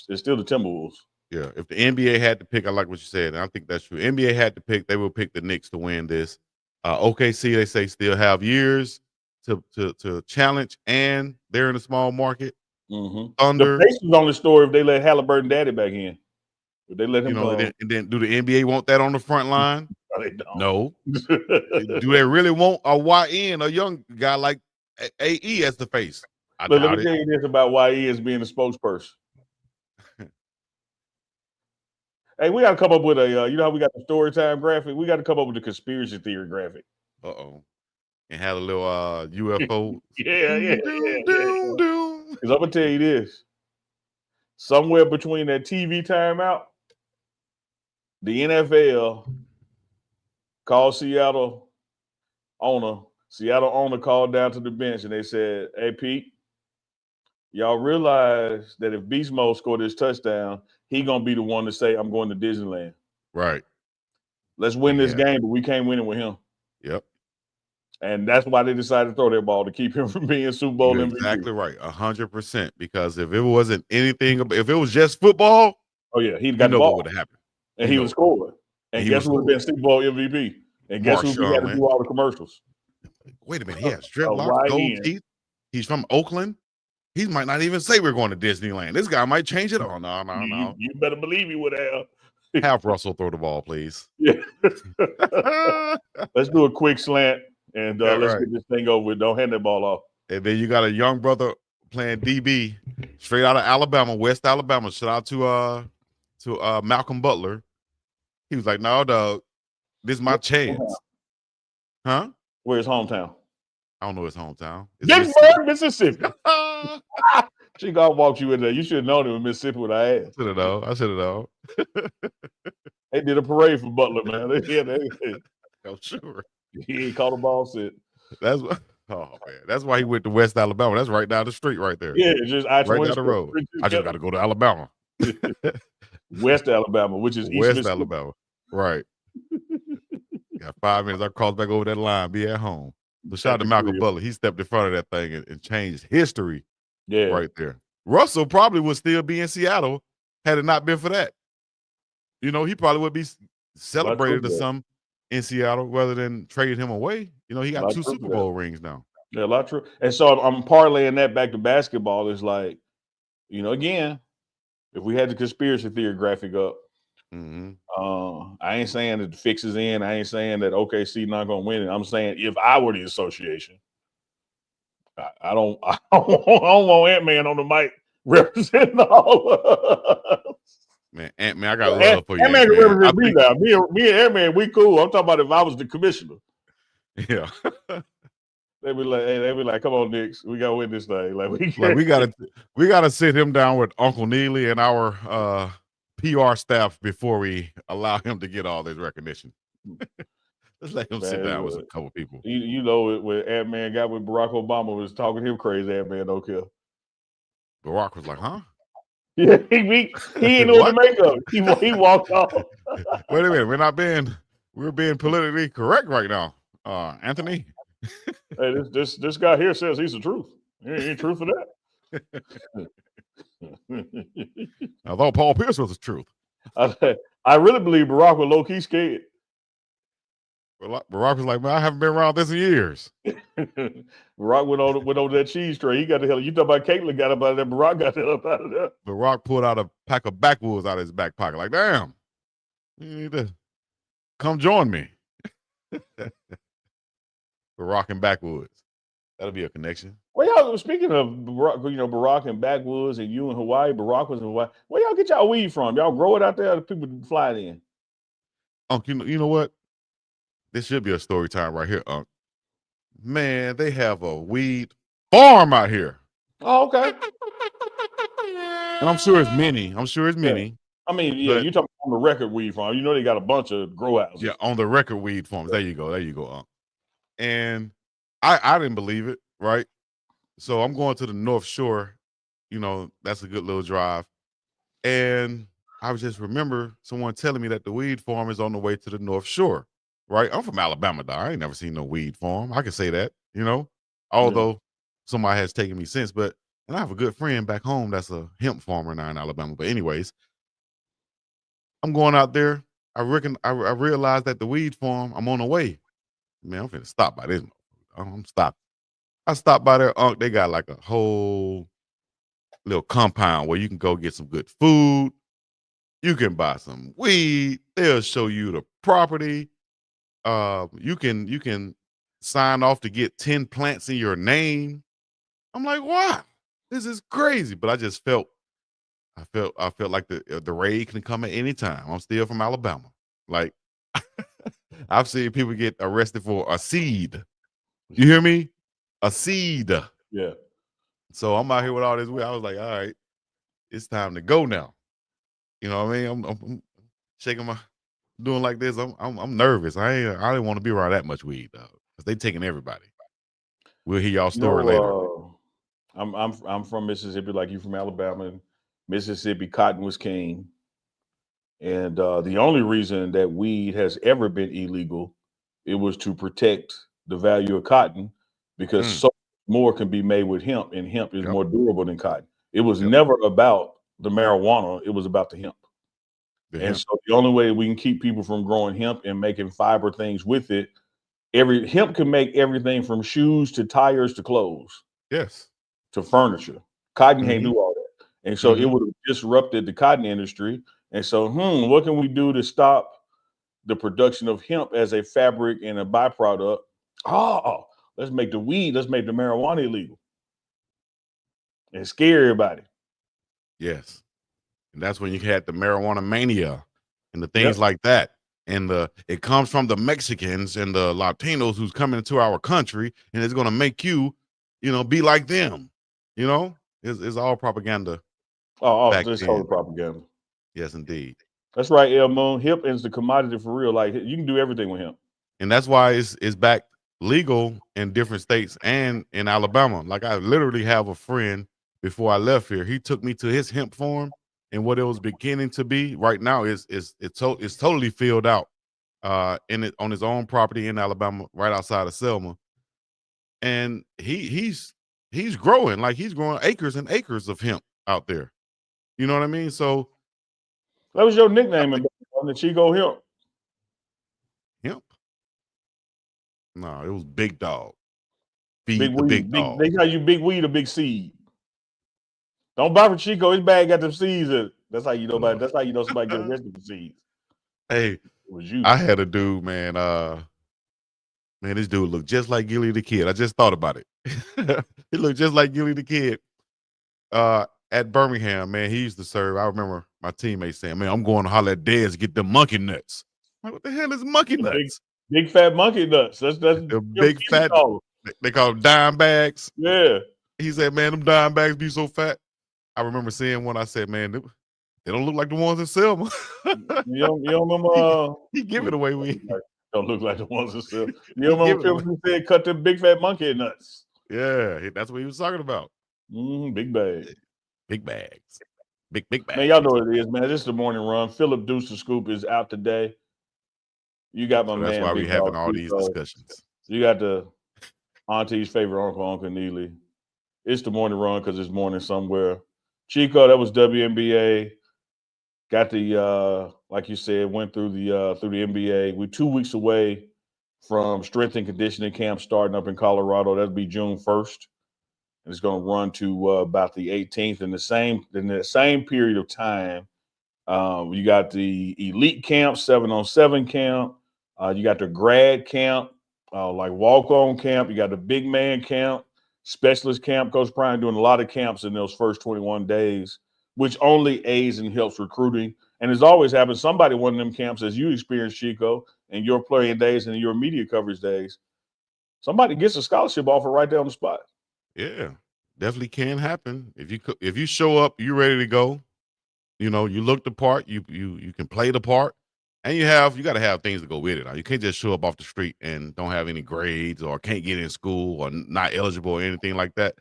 It's still the Timberwolves.
Yeah, if the NBA had to pick, I like what you said, and I think that's true. NBA had to pick, they will pick the Knicks to win this. OKC, they say, still have years to challenge, and they're in a small market.
Thunder. The Pacers on the story if they let Halliburton daddy back in. If they let him come.
And then do the NBA want that on the front line?
No, they don't.
No. Do they really want a YN, a young guy like AE as the face?
Let me tell you this about YE as being a spokesperson. Hey, we got to come up with a, you know how we got the story time graphic? We got to come up with a conspiracy theory graphic.
And have a little UFO.
Yeah. Because I'm going to tell you this. Somewhere between that TV timeout, the NFL called Seattle owner called down to the bench and they said, hey, Pete, y'all realize that if Beast Mode scored this touchdown, he going to be the one to say, I'm going to Disneyland.
Right.
Let's win this game, but we can't win it with him.
Yep.
And that's why they decided to throw their ball to keep him from being Super Bowl MVP.
Exactly right. 100%. Because if it wasn't anything, if it was just football,
he'd got the ball.
What would have happened.
And he was scoring. And guess who would have been Super Bowl MVP? And guess who had to do all the commercials?
Wait a minute. He has dreadlocks, gold teeth. He's from Oakland. He might not even say we're going to Disneyland. This guy might change it. Oh, no.
You better believe he would have.
Have Russell throw the ball, please.
Yeah. Let's do a quick slant and let's get this thing over with. Don't hand that ball off.
And then you got a young brother playing DB straight out of Alabama, West Alabama. Shout out to Malcolm Butler. He was like, no, dog, this is my chance. Huh?
Where's his hometown?
I don't know his hometown.
Gettysburg, Mississippi. She gonna walk you in there. You should have known it was Mississippi with our ass.
I should have known.
They did a parade for Butler, man.
I'm sure.
He ain't caught a ball set.
That's why he went to West Alabama. That's right down the street right there.
Yeah, it's just
right down the road. I just got to go to Alabama.
West Alabama, which is
West Alabama. Right. Got 5 minutes. I cross back over that line, be at home. So shout out to Malcolm Butler. He stepped in front of that thing and changed history.
Yeah,
right there. Russell probably would still be in Seattle had it not been for that. You know, he probably would be celebrated or something in Seattle rather than trading him away. You know, he got 2 Super Bowl rings now.
Yeah, a lot true. And so I'm parlaying that back to basketball. It's like, you know, again, if we had the conspiracy theory graphic up, I ain't saying that the fix is in. I ain't saying that OKC not gonna win it. I'm saying if I were the association, I don't want Ant-Man on the mic representing all of us.
Man, Ant-Man, I got love for you.
Ant-Man can represent me now. Me and Ant-Man, we cool. I'm talking about if I was the commissioner.
Yeah.
They'd be like, come on, Knicks. We gotta win this thing.
We gotta sit him down with Uncle Neely and our PR staff before we allow him to get all this recognition. Let's let him sit down with a couple people.
You know, when Ant-Man got with Barack Obama was talking him crazy, Ant-Man don't care.
Barack was like, huh?
Yeah, he ain't know what to make of it. He walked off.
Wait a minute, we're being politically correct right now, Anthony.
Hey, this guy here says he's the truth. Ain't truth for that.
I thought Paul Pierce was the truth.
I really believe Barack was low key scared.
Barack was like, man, I haven't been around this in years.
Barack went over that cheese tray. He got the hell. You talking about Caitlin got up out of there. Barack got the hell up out of there.
Barack pulled out a pack of backwoods out of his back pocket. Like, damn, you need to come join me. Barack and backwoods. That'll be a connection.
Well, y'all, speaking of Barack and backwoods and you in Hawaii, Barack was in Hawaii. Where y'all get y'all weed from? Y'all grow it out there, or people fly it in?
Unc, you know what? This should be a story time right here, Unc. Man, they have a weed farm out here.
Oh, okay.
And I'm sure it's many.
Yeah. I mean, yeah, you're talking on the record weed farm. You know they got a bunch of grow houses.
Yeah, on the record weed farms. There you go, Unc. And I didn't believe it, right? So I'm going to the North Shore. You know, that's a good little drive. And I just remember someone telling me that the weed farm is on the way to the North Shore, right? I'm from Alabama, though. I ain't never seen no weed farm. I can say that, although somebody has taken me since. And I have a good friend back home that's a hemp farmer now in Alabama. But anyways, I'm going out there. I realized that the weed farm, I'm on the way. Man, I'm finna stop by this. I'm stopping. I stopped by there, Unc. They got like a whole little compound where you can go get some good food. You can buy some weed. They'll show you the property. You can sign off to get 10 plants in your name. I'm like, wow, this is crazy. But I just felt like the raid can come at any time. I'm still from Alabama. Like, I've seen people get arrested for a seed. You hear me? A seed.
Yeah.
So I'm out here with all this weed. I was like, all right, it's time to go now. You know what I mean? I'm shaking my, doing like this. I'm nervous. I didn't want to be around that much weed, though, because they taking everybody. We'll hear y'all story later.
I'm from Mississippi, like you from Alabama. Mississippi, cotton was king, and the only reason that weed has ever been illegal, it was to protect the value of cotton, because so more can be made with hemp, and hemp is more durable than cotton. It was never about the marijuana; it was about the hemp. So the only way we can keep people from growing hemp and making fiber things with it, hemp can make everything from shoes to tires to clothes.
Yes.
To furniture. Cotton can't do all that. And so it would have disrupted the cotton industry. And so, what can we do to stop the production of hemp as a fabric and a byproduct? Oh, let's make the marijuana illegal and scare everybody.
Yes. And that's when you had the marijuana mania and the things like that. And it comes from the Mexicans and the Latinos who's coming into our country, and it's going to make you, be like them. It's all propaganda.
It's all propaganda.
Yes, indeed.
That's right, El Moon. Hemp is the commodity for real. Like, you can do everything with hemp.
And that's why it's back legal in different states and in Alabama. Like, I literally have a friend before I left here. He took me to his hemp farm, and what it was beginning to be right now is totally filled out on his own property in Alabama, right outside of Selma. And he's growing, like he's growing acres and acres of hemp out there. You know what I mean? So
that was your nickname on the Chico hemp.
Hemp? No, it was Big Dog.
Big weed. They call you Big Weed or Big Seed. Don't buy from Chico. His bag got them seeds in it. That's how you know somebody get arrested for seeds.
Hey,
it was you.
I had a dude, man. Man, this dude looked just like Gilly the Kid. I just thought about it. He looked just like Gilly the Kid. At Birmingham, man, he used to serve. I remember my teammates saying, "Man, I'm going to holler at Dez to get them monkey nuts." I'm like, what the hell is monkey nuts?
Big fat monkey nuts. That's
the big fat. They call them dime bags.
Yeah.
He said, "Man, them dime bags be so fat." I remember seeing one. I said, "Man, they don't look like the ones in Selma."
you don't remember?
He give it away. We
don't look like the ones in Selma. You remember people who said cut them big fat monkey nuts?
Yeah, that's what he was talking about.
Big bag.
Big bags. Big bags.
Man, y'all know what it is, man. This is the morning run. Philip Deuce the Scoop is out today. You got my man.
That's why
Big
we having
Dog
all these
Chico.
discussions.
You got the auntie's favorite uncle Neely. It's the morning run because it's morning somewhere. Chico, that was WNBA. Got the like you said, went through the NBA. We're 2 weeks away from strength and conditioning camp starting up in Colorado. That'll be June 1st. And it's going to run to about the 18th. In the same period of time, you got the elite camp, 7-on-7 camp. You got the grad camp, like walk-on camp. You got the big man camp, specialist camp. Coach Bryant doing a lot of camps in those first 21 days, which only aids and helps recruiting. And as always happens, somebody one of them camps, as you experienced, Chico, in your playing days and your media coverage days, somebody gets a scholarship offer right there on the spot.
Yeah, definitely can happen. If you show up, you ready to go. You know, you look the part, you can play the part, and you got to have things to go with it. Now, you can't just show up off the street and don't have any grades or can't get in school or not eligible or anything like that.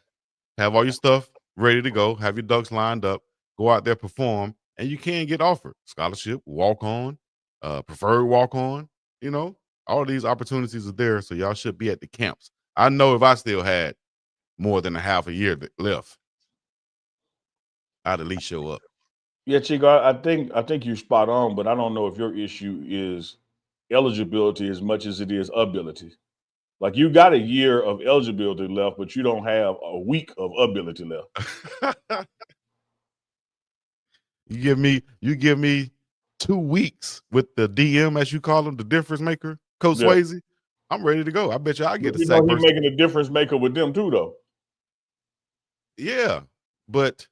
Have all your stuff ready to go, have your ducks lined up, go out there, perform, and you can get offered scholarship, walk on, preferred walk on. You know, all of these opportunities are there, so y'all should be at the camps. I know if I still had more than a half a year left, I'd at least show up.
Yeah, Chico, I think you're spot on, but I don't know if your issue is eligibility as much as it is ability. Like you got a year of eligibility left, but you don't have a week of ability left.
You give me 2 weeks with the DM, as you call him, the difference maker, Coach Swayze. I'm ready to go. I bet you I get a sack.
He's making a difference maker with them too, though.
Yeah, but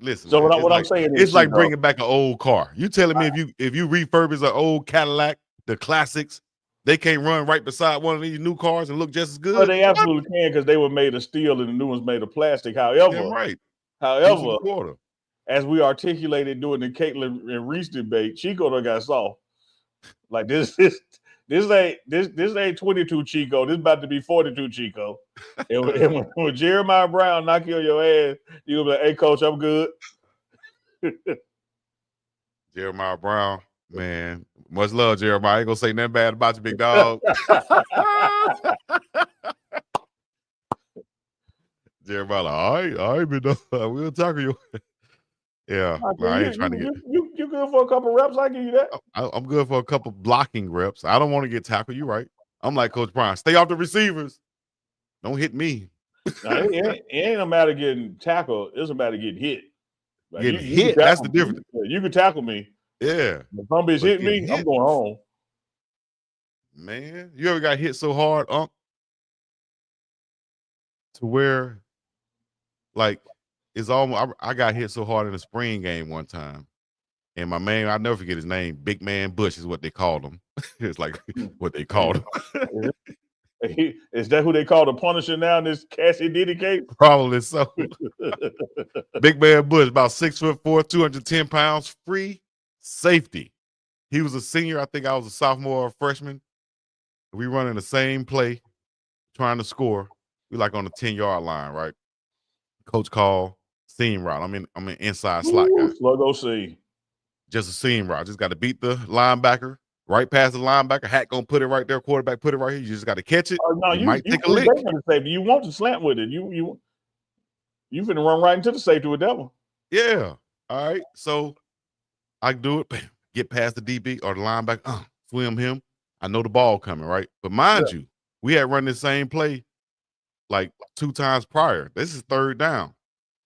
listen.
So
man,
what I'm saying is,
it's like bringing back an old car. You telling me if you refurbish an old Cadillac, the classics, they can't run right beside one of these new cars and look just as good?
Well, they absolutely can because they were made of steel and the new one's made of plastic. However, as we articulated during the Caitlin and Reese debate, Chico done got soft. Like this ain't 22 Chico. This about to be 42 Chico. And when Jeremiah Brown knock you on your ass, you'll be like, "Hey, coach, I'm good."
Jeremiah Brown, man, much love, Jeremiah. I ain't gonna say nothing bad about you, big dog. Jeremiah, like, all right, big dog. We'll tackle you. Yeah, I ain't trying to get.
You good for a couple reps? I give you that.
I'm good for a couple blocking reps. I don't want to get tackled. You're right. I'm like Coach Brown. Stay off the receivers. Don't hit me.
It ain't a matter of getting tackled. It's a matter of getting hit.
Like, getting hit. That's the difference.
You can tackle me.
Yeah.
If some bitch hit me, I'm going home.
Man, you ever got hit so hard, Unc, to where, like, it's almost. I got hit so hard in a spring game one time. And my man, I'll never forget his name. Big Man Bush is what they called him. It's like what they called him.
Is that who they call the Punisher now in this Cassie Diddy case?
Probably so. Big Man Bush, about 6'4", 210 pounds, free safety. He was a senior. I think I was a sophomore or freshman. We running the same play, trying to score. We like on the 10-yard line, right? Coach call seam route. I'm an inside slot guy.
Sluggo C.
Just a seam route. Just got to beat the linebacker. Right past the linebacker, hat gonna put it right there. Quarterback put it right here. You just got to catch it.
No,
you might take a lick.
You want to slant with it. You finna run right into the safety with that one.
Yeah. All right. So I do it. Bam, get past the DB or the linebacker. Swim him. I know the ball coming, right? But mind you, we had run the same play like 2 times prior. This is 3rd down.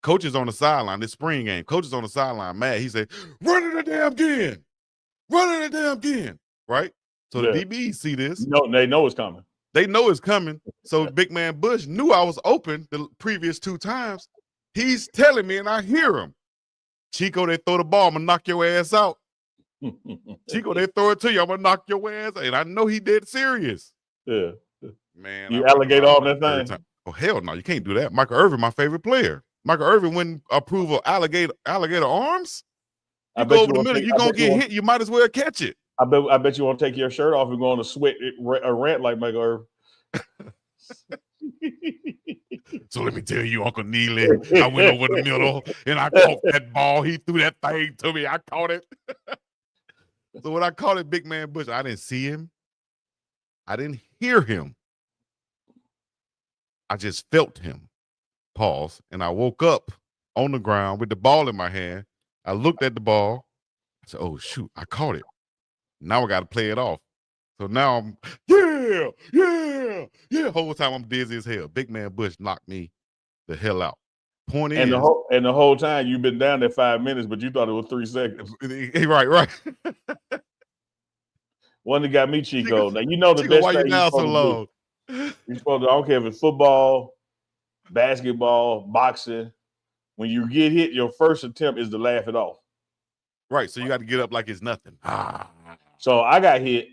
Coach is on the sideline. This spring game. Coach is on the sideline. Mad. He said, "Run it a damn again. Run it a damn again." Right? So the DBs see this.
No, they know it's coming.
They know it's coming. So Big Man Bush knew I was open the previous 2 times. He's telling me, and I hear him. Chico, they throw the ball. I'm going to knock your ass out. Chico, they throw it to you. I'm going to knock your ass out. And I know he dead serious.
Yeah.
Man.
You alligator off that thing?
Oh, hell no. You can't do that. Michael Irvin, my favorite player. Michael Irvin wouldn't approve of alligator arms. You go over the middle, you're going to get hit. You might as well catch it.
I bet you want to take your shirt off and go on a sweat a rant like Michael Irvin.
So let me tell you, Uncle Neely, I went over the middle and I caught that ball. He threw that thing to me. I caught it. So when I caught it, Big Man Bush, I didn't see him. I didn't hear him. I just felt him. Pause. And I woke up on the ground with the ball in my hand. I looked at the ball. I said, oh, shoot, I caught it. Now I got to play it off. So now I'm, yeah. Whole time I'm dizzy as hell. Big Man Bush knocked me the hell out. Point
and
is.
The whole time you've been down there 5 minutes, but you thought it was 3 seconds.
Right.
One that got me, Chico. Now, you know the
Chico,
best
why
thing
you down so long?
You're supposed to, I don't care if it's football, basketball, boxing. When you get hit, your first attempt is to laugh it off.
Right. So you got to get up like it's nothing.
So I got hit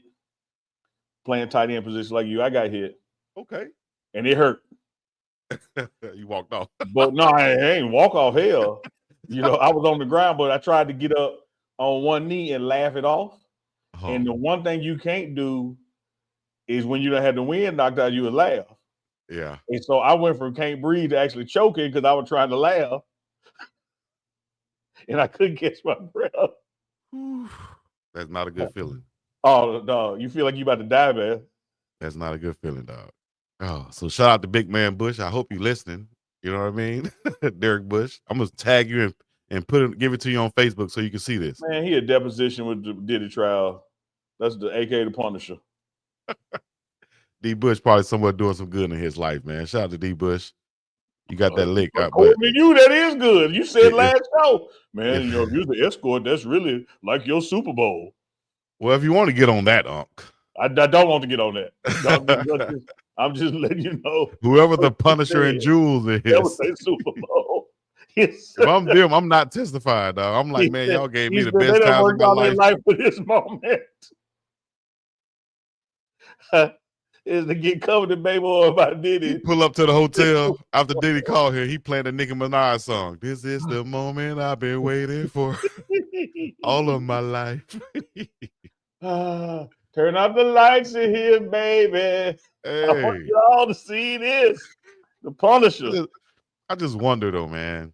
playing tight end position like you. I got hit.
Okay.
And it hurt.
You walked off.
But no, I ain't walk off hell. You know, I was on the ground, but I tried to get up on one knee and laugh it off. And the one thing you can't do is when you don't have the wind knocked out, you would laugh.
Yeah.
And so I went from can't breathe to actually choking because I was trying to laugh. And I couldn't catch my breath.
That's not a good feeling.
Oh, no. You feel like you about to die, man.
That's not a good feeling, dog. Oh, so shout out to Big Man Bush. I hope you listening. You know what I mean? Derek Bush. I'm going to tag you and give it to you on Facebook so you can see this.
Man, he a deposition with the Diddy trial. That's the AKA the Punisher.
D Bush probably somewhere doing some good in his life, man. Shout out to D Bush. You got that lick.
According to you, that is good. You said last show, man, you know, if you're the escort, that's really like your Super Bowl.
Well, if you want to get on that, Unc.
I don't want to get on that. I'm just letting you know.
Whoever the Punisher and Jules is.
That was a Super Bowl.
If I'm them, I'm not testifying, dog. I'm like, man, y'all gave me the best time of my life
for this moment. Is to get covered in baby oil by Diddy.
He pull up to the hotel after Diddy called here. He playing the Nicki Minaj song. This is the moment I've been waiting for all of my life.
Turn off the lights in here, baby. Hey. I want y'all to see this. The Punisher.
I just wonder though, man.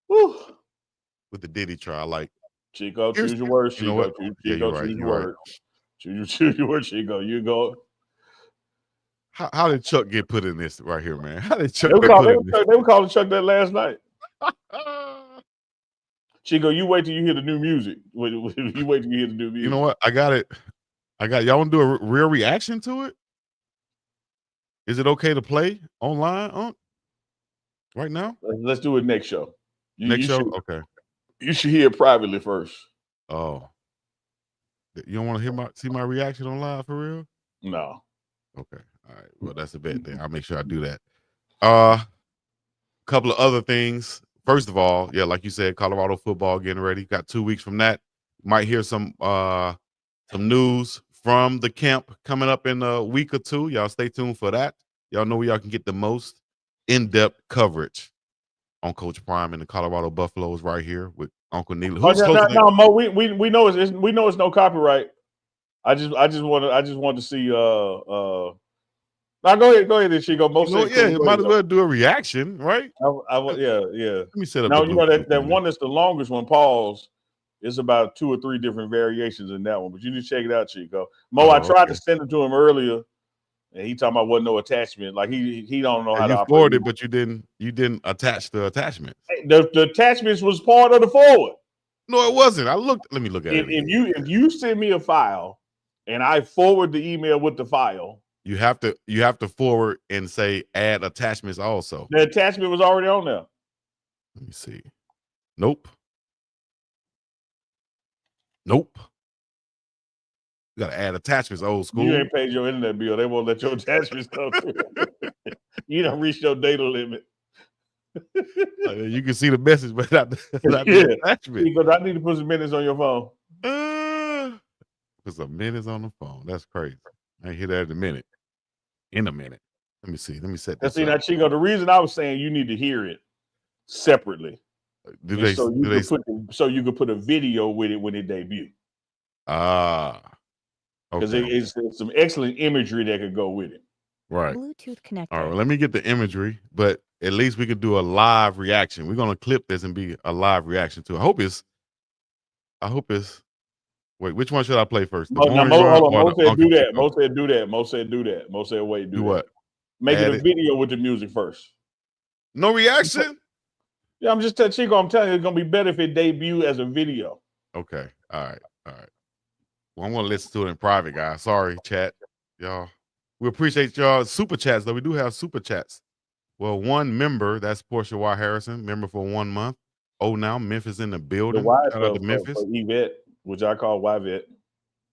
Whew.
With the Diddy trial, like
Chico, choose your words, Chico.
You know what?
Chico, choose your words. Choose your words, Chico. You go.
How did Chuck get put in this right here, man? How did Chuck get put in this?
They were calling Chuck that last night. Chico, you wait till you hear the new music. You wait till you hear the new music.
You know what? I got it. Y'all want to do a real reaction to it? Is it okay to play online, right now?
Let's do it next show.
Next show? Okay.
You should hear it privately first.
Oh. You don't want to see my reaction on live for real?
No.
Okay. All right. Well, that's a bet then. I'll make sure I do that. A couple of other things. First of all, yeah, like you said, Colorado football getting ready. Got 2 weeks from that. Might hear some news from the camp coming up in a week or two. Y'all stay tuned for that. Y'all know where y'all can get the most in-depth coverage on Coach Prime and the Colorado Buffaloes right here with Uncle Neely.
No, Mo, we know it's no copyright. I just want to see now go ahead, Chico.
Might as well do a reaction, right?
Yeah.
Let me set up.
Now you know that one that's the longest one. Pause. It's about 2 or 3 different variations in that one, but you need to check it out, Chico. Mo, I tried to send it to him earlier, and he talking about wasn't no attachment. Like he don't know how to
forward it, but you didn't attach the attachment.
The attachments was part of the forward.
No, it wasn't. Let me look at it.
If you send me a file and I forward the email with the file,
you have to forward and say add attachments also.
The attachment was already on there.
Let me see. Nope. You gotta add attachments, old school.
You ain't paid your internet bill. They won't let your attachments come through. You don't reach your data limit.
You can see the message, but not the attachment.
Because I need to put some minutes on your phone.
Put some minutes on the phone. That's crazy. I ain't hear that in a minute. Let me see. Let me set this
up. Now, Chico, the reason I was saying you need to hear it separately. So you could put a video with it when it debuts.
Okay.
Because it's some excellent imagery that could go with it.
Right.
Bluetooth connected.
All right, well, let me get the imagery, but at least we could do a live reaction. We're gonna clip this and be a live reaction to it. I hope it's wait, which one should I play first? The morning run or
Mo
the
said
Uncle
do that.
Chico?
Mo said do that. Mo said do that. Mo said wait, do that.
What?
Make it a video with the music first.
No reaction?
Yeah, I'm just telling Chico, I'm telling you, it's gonna be better if it debut as a video.
Okay. All right. Well, I'm gonna listen to it in private, guys. Sorry, chat. Y'all. We appreciate y'all super chats, though. We do have super chats. Well, one member, that's Portia Y. Harrison, member for 1 month. Oh, now Memphis in the building.
The Y
Shout out to Memphis.
for Yvette, which I call Yvette.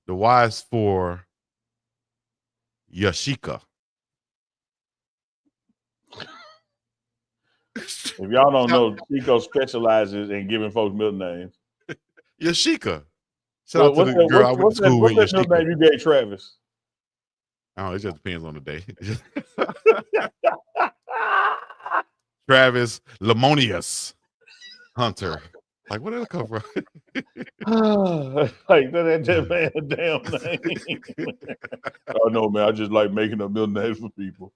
The Y is for Yashika.
If y'all don't know, Chico specializes in giving folks middle names.
Yashika. Shout out to the girl I went to school with.
What's that middle name you gave Travis?
Oh, it just depends on the day. Travis Lemonius Hunter. Like, where did it come from?
Like that man damn name. Oh no, man. I just like making up middle names for people.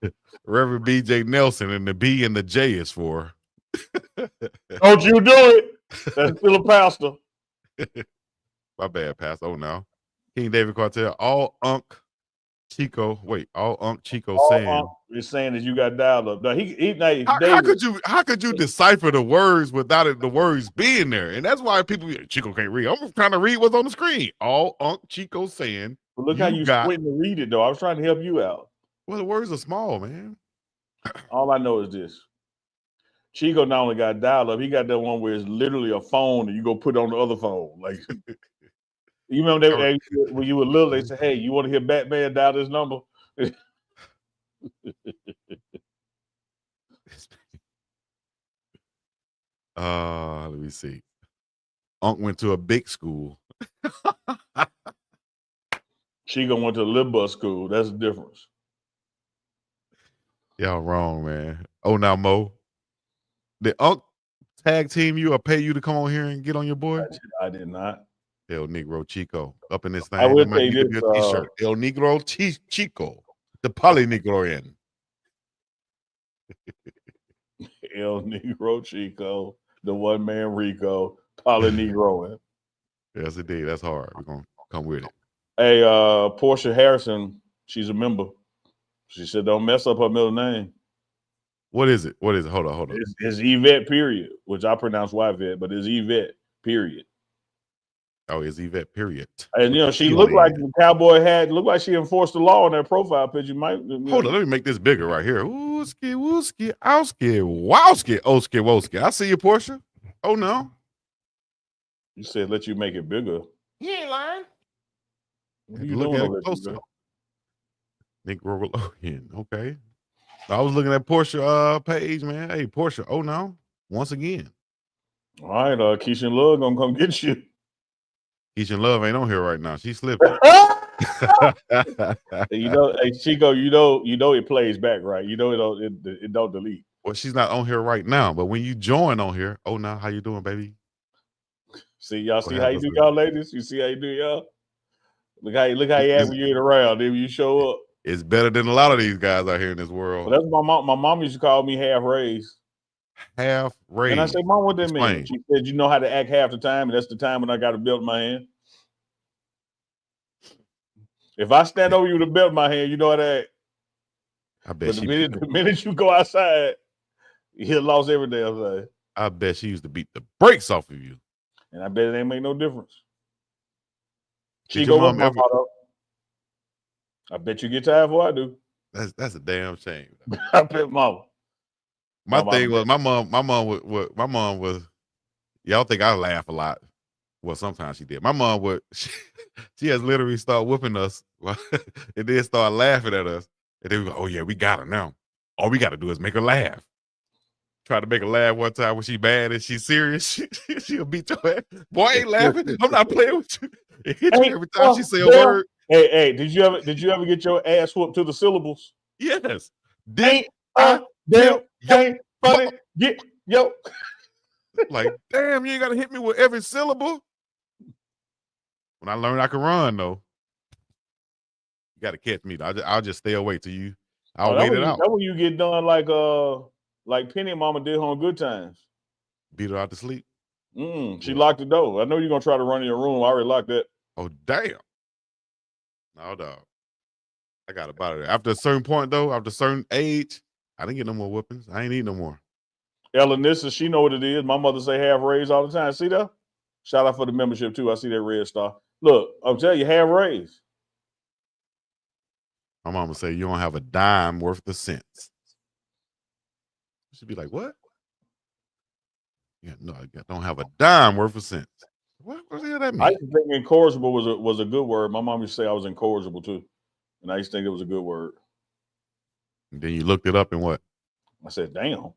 Reverend BJ Nelson, and the B and the J is for.
Don't you do it. That's still a pastor.
My bad, Pastor. Oh, now. King David Cartel. All Unc Chico. Wait, all Unc Chico saying.
Is saying that you got dialed up. Now,
how could you decipher the words without the words being there? And that's why people Chico can't read. I'm trying to read what's on the screen. All Unc Chico saying.
Well, look how you squinting to read it, though. I was trying to help you out.
Well, the words are small, man.
All I know is this. Chico not only got dial up, he got that one where it's literally a phone and you go put it on the other phone. Like, you remember when you were little, they said, hey, you want to hear Batman dial this number?
Let me see. Unc went to a big school.
Chico went to a little bus school. That's the difference.
Y'all wrong, man. Oh, now Mo. Did Unc tag team you or pay you to come on here and get on your boy?
I did not.
El Negro Chico up in this thing.
I would say this
t-shirt. El Negro Chico, the Polynegroan.
El Negro Chico, the one man Rico, Polynegroan.
Yes, indeed. That's hard. We're gonna come with it.
Hey, Portia Harrison, she's a member. She said, "Don't mess up her middle name."
What is it? Hold on.
It's Yvette, period, which I pronounce Yvette, but it's Yvette, period.
Oh, it's Yvette, period.
And she looked like the cowboy hat. Looked like she enforced the law on that profile picture.
Hold on, let me make this bigger right here. Wooski, wooski, owski, wowski, oski, woski. I see you, Portia. Oh no.
You said let you make it bigger.
You ain't lying.
What are you
look
doing
at
over
it closer. Nick Rogalohian. Okay. I was looking at Portia page, man. Hey, Portia. Oh no. Once again.
All right, Keisha and Love gonna come get you.
Keisha and Love ain't on here right now. She slipped it.
Hey Chico, you know it plays back, right? You know it don't delete.
Well, she's not on here right now, but when you join on here, oh now, how you doing, baby?
See, y'all see how you do, y'all ladies? You see how you do, y'all? Look how you act when you ain't around. Then when you show up.
It's better than a lot of these guys out here in this world.
Well, that's my mom. My mom used to call me half raised.
Half raised.
And I said, Mom, what that mean? She said, you know how to act half the time, and that's the time when I got to belt my hand. If I stand over you to belt my hand, you know how to act.
I bet
the minute you go outside, you lost every damn thing.
I bet she used to beat the brakes off of you.
And I bet it ain't make no difference.
Did your mom ever?
I bet you get tired before I do.
That's a damn shame.
I bet mama.
My mom was. Y'all think I laugh a lot. Well, sometimes she did. My mom would. She has literally started whooping us, and then start laughing at us. And then we go, "Oh yeah, we got her now. All we got to do is make her laugh." Try to make her laugh one time when she mad and she's serious. She'll beat your ass. Boy, I ain't laughing. I'm not playing with you. It hits you every time she say a word.
Hey, did you ever get your ass whooped to the syllables?
Yes.
Ain't funny. Get yo.
Like, damn, you ain't gotta hit me with every syllable. When I learned I could run, though, you gotta catch me. I'll just stay away till you I'll wait it out.
That when you get done like Penny and Mama did on Good Times.
Beat her out to sleep.
She locked the door. I know you're gonna try to run in your room. I already locked that.
Oh damn! No dog. I got about it. After a certain point though, after a certain age, I didn't get no more whoopings. I ain't need no more.
Elanissa, she know what it is. My mother say half raise all the time. See that? Shout out for the membership too. I see that red star. Look, I'm telling you, half raise.
My mama say you don't have a dime worth of cents. You should be like, what? Yeah, no, I don't have a dime worth of cents. What the hell that mean?
I used to think incorrigible was a good word. My mom used to say I was incorrigible too, and I used to think it was a good word.
And then you looked it up and what?
I said, damn.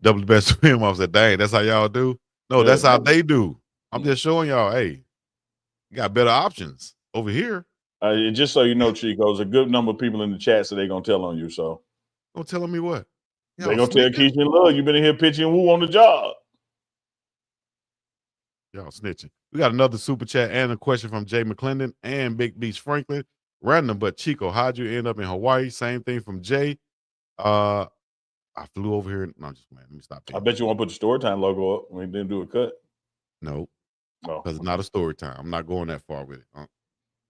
Double the best friend. I said, dang, that's how y'all do? No, that's how they do. I'm just showing y'all, hey, you got better options over here.
Just so you know, Chico, there's a good number of people in the chat, so they're going to tell on you. So,
don't telling me what?
They're going to tell Keisha and Love, you've been in here pitching woo on the job.
Y'all snitching. We got another super chat and a question from Jay McClendon and Big Beach Franklin. Random, but Chico, how'd you end up in Hawaii? Same thing from Jay. I flew over here. No, just man, let me stop.
I bet you won't put the story time logo up when you didn't do a cut.
No, because it's not a story time. I'm not going that far with it. I'm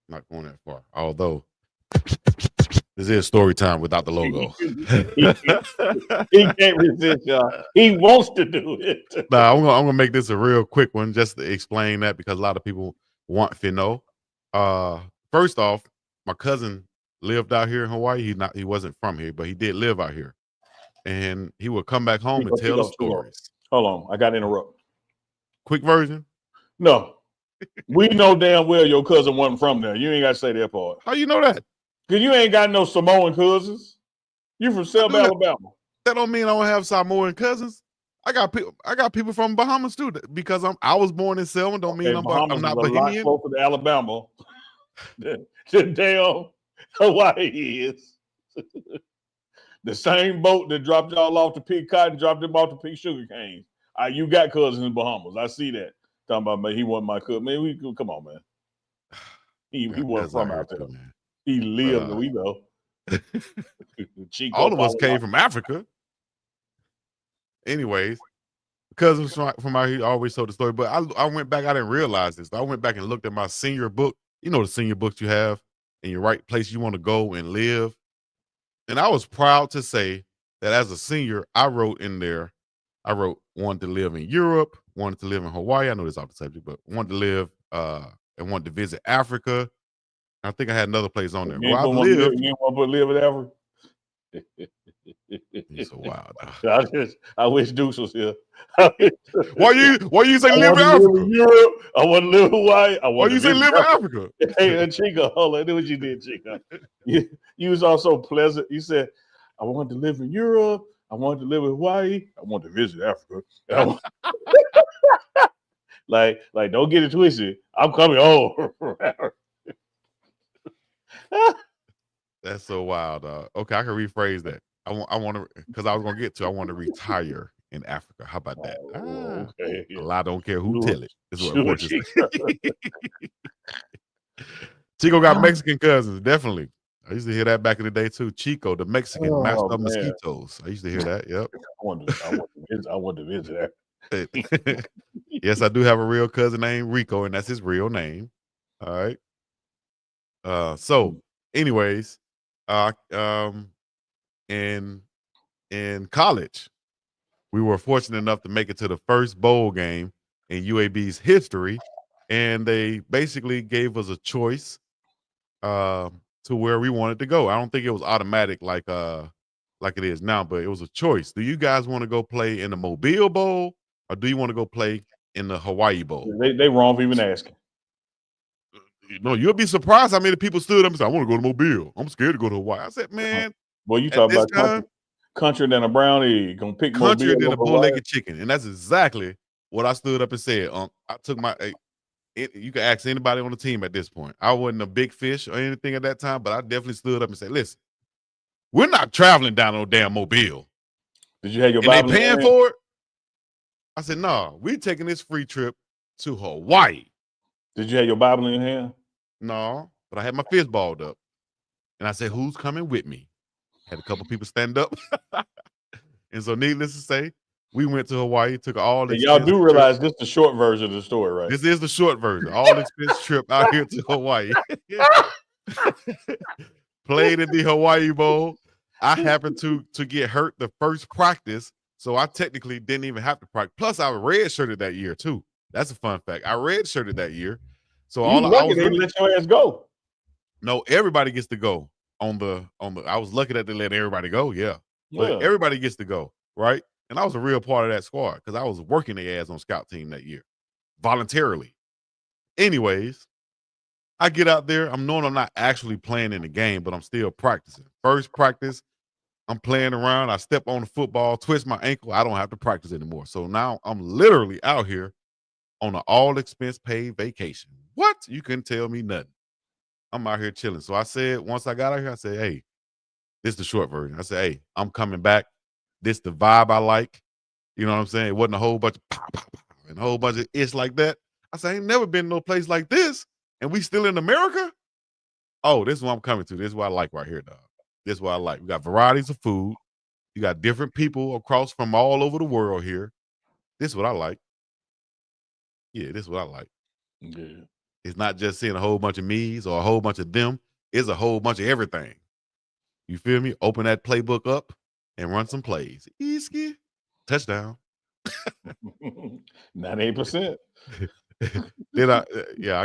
not going that far. Although this is story time without the logo.
He can't resist, y'all. He wants to do it.
Nah, I'm gonna make this a real quick one just to explain that because a lot of people want to know. First off, my cousin lived out here in Hawaii. He wasn't from here, but he did live out here. And he would come back home and tell the stories.
Hold on, I got to interrupt.
Quick version?
No. We know damn well your cousin wasn't from there. You ain't got to say that part.
How you know that?
Because you ain't got no Samoan cousins. You from Selma, Alabama.
That don't mean I don't have Samoan cousins. I got people from Bahamas too. Because I was born in Selma. Don't mean I'm not Bahamian.
A lot closer to Alabama than damn Hawaii is. The same boat that dropped y'all off to pick cotton dropped them off to pick sugar canes. You got cousins in Bahamas. I see that. Talking about, man, he wasn't my cousin. Man, come on, man. He wasn't from out there. Man. He lived, we know.
Chico all of us came from Africa. Anyways, cousins from out here always told the story. But I went back. I didn't realize this. I went back and looked at my senior book. You know the senior books you have in your right place you want to go and live. And I was proud to say that as a senior, I wrote wanted to live in Europe, wanted to live in Hawaii. I know this is off the subject, but wanted to live and wanted to visit Africa. I think I had another place on there.
You didn't want to live in Africa?
He's so wild.
I wish Deuce was here.
Why you say live in Africa?
Europe. I want to live in Hawaii.
Why you say live in Africa?
Hey, Chico, hold on. I knew what you did, Chico. You was also pleasant. You said, I wanted to live in Europe. I wanted to live in Hawaii. I want to visit Africa. like, don't get it twisted. I'm coming home.
That's so wild. Okay, I can rephrase that. I want to, because I was gonna get to. I want to retire in Africa. How about that?
Okay.
A lot don't care who tell it. Is what horses Chico got Mexican cousins, definitely. I used to hear that back in the day too. Chico, the Mexican master of mosquitoes. I used to hear that. Yep.
I want to visit that.
Yes, I do have a real cousin named Rico, and that's his real name. All right. So, anyways, in college, we were fortunate enough to make it to the first bowl game in UAB's history, and they basically gave us a choice to where we wanted to go. I don't think it was automatic like it is now, but it was a choice. Do you guys want to go play in the Mobile Bowl, or do you want to go play in the Hawaii Bowl?
They wrong for even asking.
No, you'll be surprised how many people stood up and said, I want to go to Mobile. I'm scared to go to Hawaii. I said, man.
Boy, you talk about country than a brown egg. Gonna pick
country
Mobile
than a bow-legged chicken. And that's exactly what I stood up and said. I took you can ask anybody on the team at this point. I wasn't a big fish or anything at that time, but I definitely stood up and said, listen, we're not traveling down no damn Mobile.
Did you have your
Bible? And they paying for it? I said, no, we're taking this free trip to Hawaii.
Did you have your Bible in your hand?
No, but I had my fist balled up. And I said, who's coming with me? Had a couple people stand up. And so needless to say, we went to Hawaii, took an all
And y'all
expense
do
trip.
realize this is the short version of the story, right?
This is the short version. All expense trip out here to Hawaii. Played in the Hawaii Bowl. I happened to get hurt the first practice, so I technically didn't even have to practice. Plus, I redshirted that year too. That's a fun fact. I redshirted that year, so
You
I
lucky
was
they
really
let your ass go.
no. Everybody gets to go on the. I was lucky that they let everybody go. Yeah, but
Yeah.
everybody gets to go, right? And I was a real part of that squad because I was working their ass on scout team that year, voluntarily. Anyways, I get out there. I'm knowing I'm not actually playing in the game, but I'm still practicing. First practice, I'm playing around. I step on the football, twist my ankle. I don't have to practice anymore. So now I'm literally out here on an all expense paid vacation. What? You couldn't tell me nothing. I'm out here chilling. So I said, once I got out here, I said, hey, this is the short version. I said, hey, I'm coming back. This the vibe I like. You know what I'm saying? It wasn't a whole bunch of pow, pow, pow, and a whole bunch of ish like that. I said, I ain't never been no place like this. And we still in America? Oh, this is what I'm coming to. This is what I like right here, dog. This is what I like. We got varieties of food. You got different people across from all over the world here. This is what I like. Yeah, this is what I like.
Yeah.
It's not just seeing a whole bunch of me's or a whole bunch of them. It's a whole bunch of everything. You feel me? Open that playbook up and run some plays. Easy. Touchdown.
98%.
Then I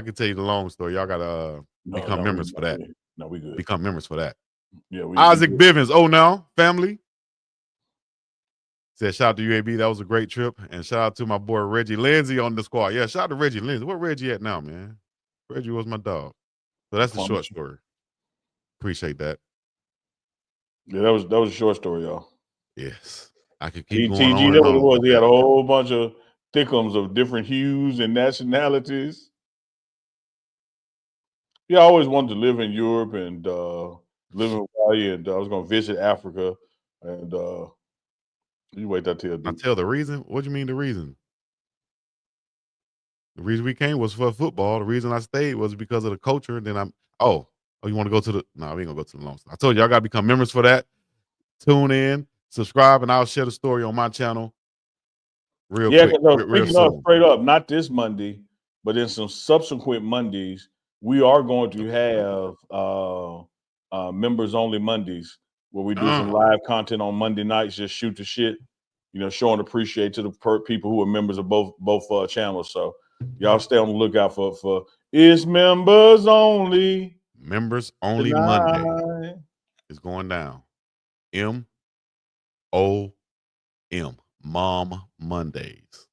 can tell you the long story. Y'all gotta become members for that.
No, we good.
Become members for that.
Yeah,
Isaac Bivens. Oh, now family. Said shout out to UAB. That was a great trip. And shout out to my boy Reggie Lindsay on the squad. Yeah, shout out to Reggie Lindsay. Where Reggie at now, man? Reggie was my dog. So that's the short story. Appreciate that.
Yeah, that was a short story, y'all.
Yes. I could keep going
TG,
on
that
and
what it
on.
was. He had a whole bunch of thickums of different hues and nationalities. Yeah, I always wanted to live in Europe and live in Hawaii, and I was going to visit Africa. And you wait till
I tell the reason. What do you mean the reason? The reason we came was for football. The reason I stayed was because of the culture. And then you want to go to the? No, we ain't gonna go to the long. I told y'all got to become members for that. Tune in, subscribe, and I'll share the story on my channel. Real quick.
Speaking of straight up, not this Monday, but in some subsequent Mondays, we are going to have members only Mondays where we do some live content on Monday nights, just shoot the shit, showing appreciation to the people who are members of both channels. So y'all stay on the lookout for it's members only.
Members only Monday is going down. MOM Mom Mondays.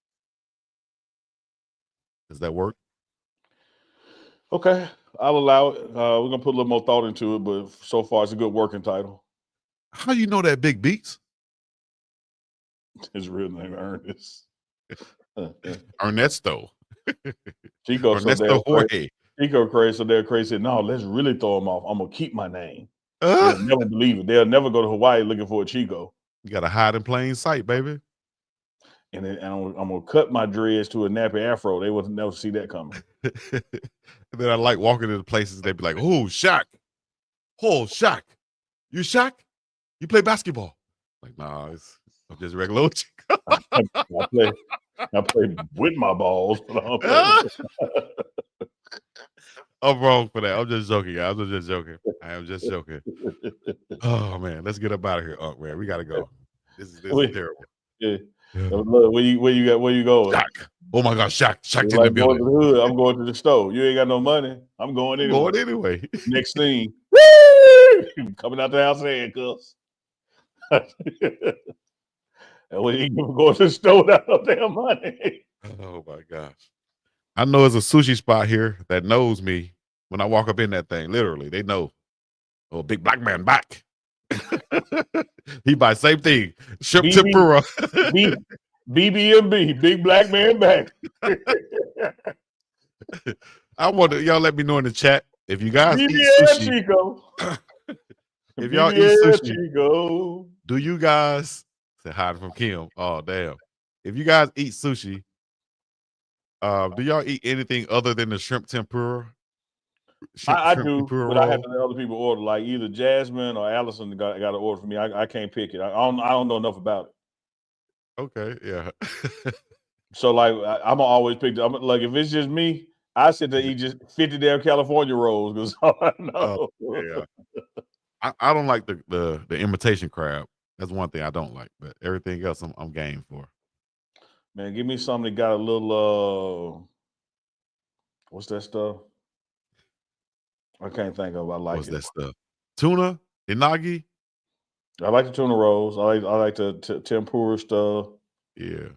Does that work?
Okay, I'll allow it. We're gonna put a little more thought into it, but so far it's a good working title.
How you know that Big Beats?
His real name Ernest.
Ernesto.
Chico
Ernesto Jorge.
Chico crazy, so they're crazy. No, let's really throw him off. I'm gonna keep my name. They'll never believe it. They'll never go to Hawaii looking for a Chico.
You gotta hide in plain sight, baby.
And I'm gonna cut my dreads to a nappy afro. They would never see that coming.
And then I like walking into places. They'd be like, "Oh, Shaq, Shaq, you Shaq? You play basketball?" Like, nah, I'm just regular Chico.
I play with my balls.
I'm wrong for that. I'm just joking, guys. I'm just joking. I am just joking. Oh man, let's get up out of here, man. We gotta go. This is terrible.
Yeah. Where you going?
Shaq. Oh my gosh, Shaq in
like
the building.
To the hood. I'm going to the store. You ain't got no money. I'm going anyway. Next scene. Coming out the house and cuz. And when you go to the store without no damn money.
Oh my gosh. I know there's a sushi spot here that knows me when I walk up in that thing. Literally, they know. Oh, big black man back. He buys same thing. Shrimp tempura.
BBMB, big black man back.
I want y'all let me know in the chat if you guys eat sushi.
Chico.
If y'all eat sushi, Chico. Do you guys say hi from Kim? Oh damn! If you guys eat sushi, Do y'all eat anything other than the shrimp tempura?
I
Shrimp
do,
tempura
but I have
roll?
to let other people order. Like either Jasmine or Allison got to order for me. I can't pick it. I don't know enough about it.
Okay, yeah.
So like I'm gonna always pick. I'm like if it's just me, I sit there eat just 50 damn California rolls because all I know.
Yeah. I don't like the imitation crab. That's one thing I don't like, but everything else I'm game for.
Man, give me something that got a little what's that stuff? I can't think of. I like
What's
it.
that stuff? Tuna, inagi.
I like the tuna rolls. I like the tempura stuff.
Yeah.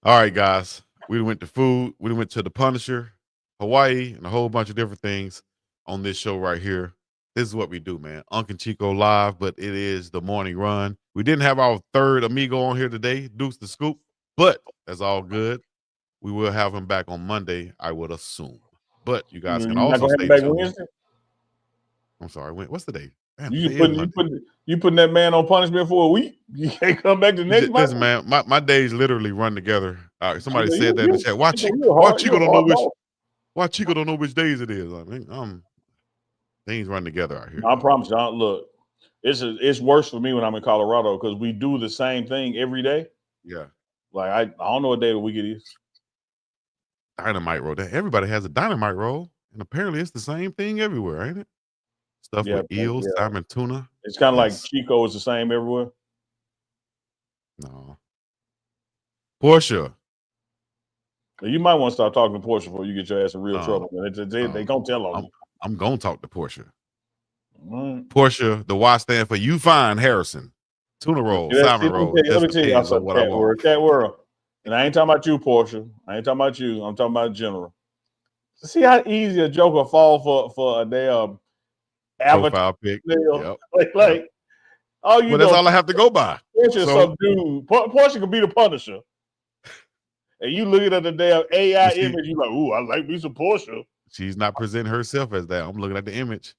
All right, guys. We went to food. We went to the Punisher, Hawaii, and a whole bunch of different things on this show right here. This is what we do, man. Uncle Chico live, but it is the morning run. We didn't have our third amigo on here today, Deuce the Scoop, but that's all good. We will have him back on Monday, I would assume. But you guys can
You're not
also
gonna have him
stay
back
tuned.
Wednesday.
I'm sorry. What's the day? Man,
You
today is
putting
Monday.
you putting that man on punishment for a week. You can't come back the next month.
Listen, man, my days literally run together. Somebody said that in the chat. Why Chico don't know which days it is? I mean, things run together out here.
No, I promise you. Look, it's worse for me when I'm in Colorado because we do the same thing every day.
Yeah.
Like I don't know what day of the week it is.
Dynamite roll. Everybody has a dynamite roll, and apparently it's the same thing everywhere, ain't it? Stuff with eels, salmon, tuna.
It's kind of like Chico is the same everywhere.
No. Portia.
You might want to start talking to Portia before you get your ass in real trouble. They gonna tell on you.
I'm gonna talk to Portia.
Right.
Portia, the Y stand for you find Harrison. Tuna roll, salmon roll.
Let me tell you
on what I want.
Cat world. And I ain't talking about you, Portia. I ain't talking about you. I'm talking about general. See how easy a joker fall for a damn
profile pic.
Yep. Like oh, you
well, that's all I have to go by.
Portia, some dude. Portia could be the Punisher. And you looking at the damn AI image, you like, ooh, I like me some Portia.
She's not presenting herself as that. I'm looking at the image.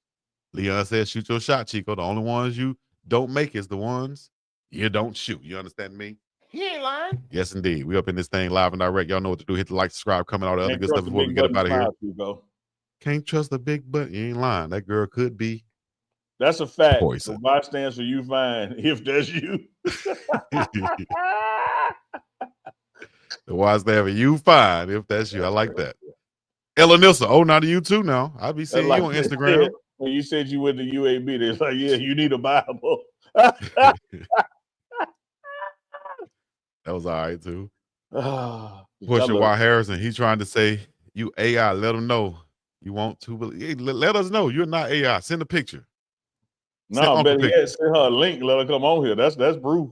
Leon says, shoot your shot, Chico. The only ones you don't make is the ones you don't shoot. You understand me?
He ain't lying.
Yes, indeed. We up in this thing live and direct. Y'all know what to do. Hit the like, subscribe, comment, all the other good stuff before we get up out of here. Can't trust the big button. You ain't lying. That girl could be.
That's a fact.
Poison.
The Y stands for you find if that's you.
The Y stands for you find if that's you. I like that. Ella Nilsa. Oh, now to you too now. I'll be seeing you on Instagram.
When you said you went to UAB, it's like, yeah, you need a Bible.
That was all right too. Portia Y. Harrison, he's trying to say, you AI, let them know you want to believe. Let us know you're not AI. Send a picture.
No, better yet, send her a link. Let her come on here. That's proof.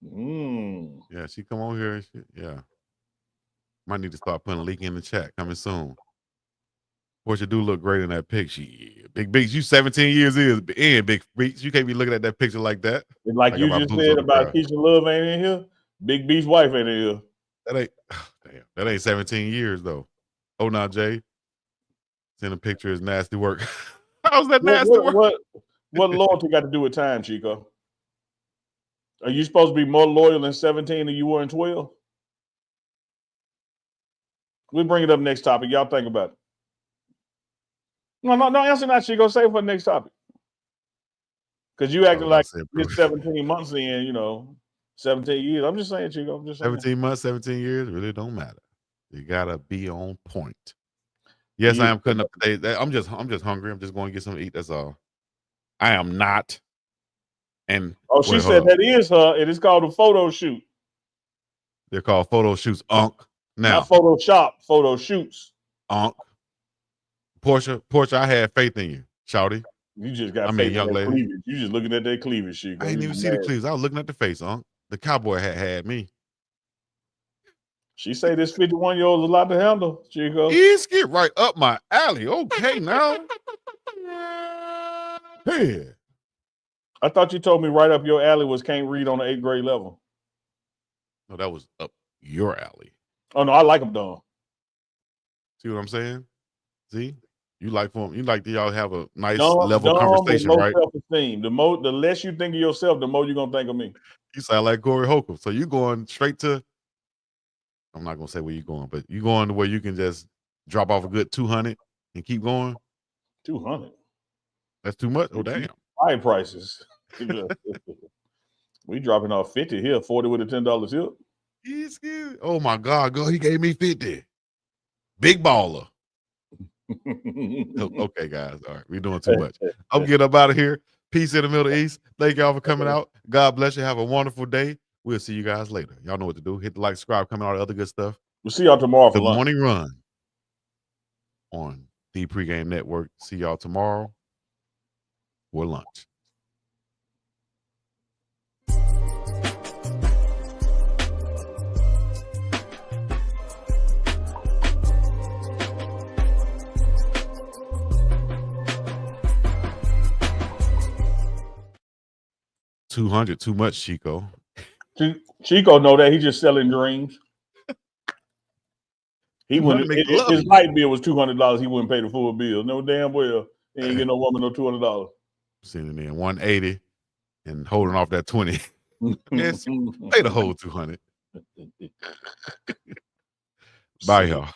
Yeah, she come on here. Yeah. Might need to start putting a link in the chat. Coming soon. Portia do look great in that picture. Big Beats, you 17 years in, Big Beats. You can't be looking at that picture like that.
Like you just said about Keisha Love ain't in here. Big Beats' wife ain't in here.
That ain't 17 years though. Oh, now Jay. Send a picture is nasty work. How's that nasty work?
What loyalty got to do with time, Chico? Are you supposed to be more loyal in 17 than you were in 12? We'll bring it up next topic. Y'all think about it. No, answer not, Chico. Save for the next topic. Because you acting like you're 17 months in, 17 years. I'm just saying, Chico. I'm just saying.
17 months, 17 years, really don't matter. You gotta be on point. Yes, I am cutting up today. I'm just hungry. I'm just going to get something to eat. That's all. I am not. And
she said that is her. It is called a photo shoot.
They're called photo shoots, Now,
not Photoshop, photo shoots.
Portia, I had faith in you, shouty.
You just got faith in that cleavage. You just looking at that cleavage, Chico.
I didn't even see the cleavage. I was looking at the face, The cowboy hat had me.
She say this 51-year-old is a lot to handle, Chico.
He's get right up my alley. Okay, now. Hey.
I thought you told me right up your alley was can't read on the 8th grade level.
No, that was up your alley.
Oh no, I like them done.
See what I'm saying? See? You like y'all have a nice level conversation, right?
Self-esteem. The less you think of yourself, the more you're gonna think of me.
You sound like Corey Holcomb. So you going straight to I'm not gonna say where you're going, but you going to where you can just drop off a good 200 and keep going.
200.
That's too much. Oh damn!
High prices. We dropping off 50 here, 40 with a $10 tip.
Oh my God, girl, he gave me 50. Big baller. Okay, guys. All right, we're doing too much. I'm getting up out of here. Peace in the Middle East. Thank y'all for coming out. God bless you. Have a wonderful day. We'll see you guys later. Y'all know what to do. Hit the like, subscribe, comment, all the other good stuff.
We'll see y'all tomorrow for
the
lunch.
Morning Run on the Pregame Network. See y'all tomorrow for lunch. $200 too much, Chico.
Chico know that he's just selling dreams. He wouldn't. His light bill was $200. He wouldn't pay the full bill. No damn well. He ain't get no woman no $200.
Sending in 180 and holding off that 20. Yes, pay the whole 200. Bye, y'all.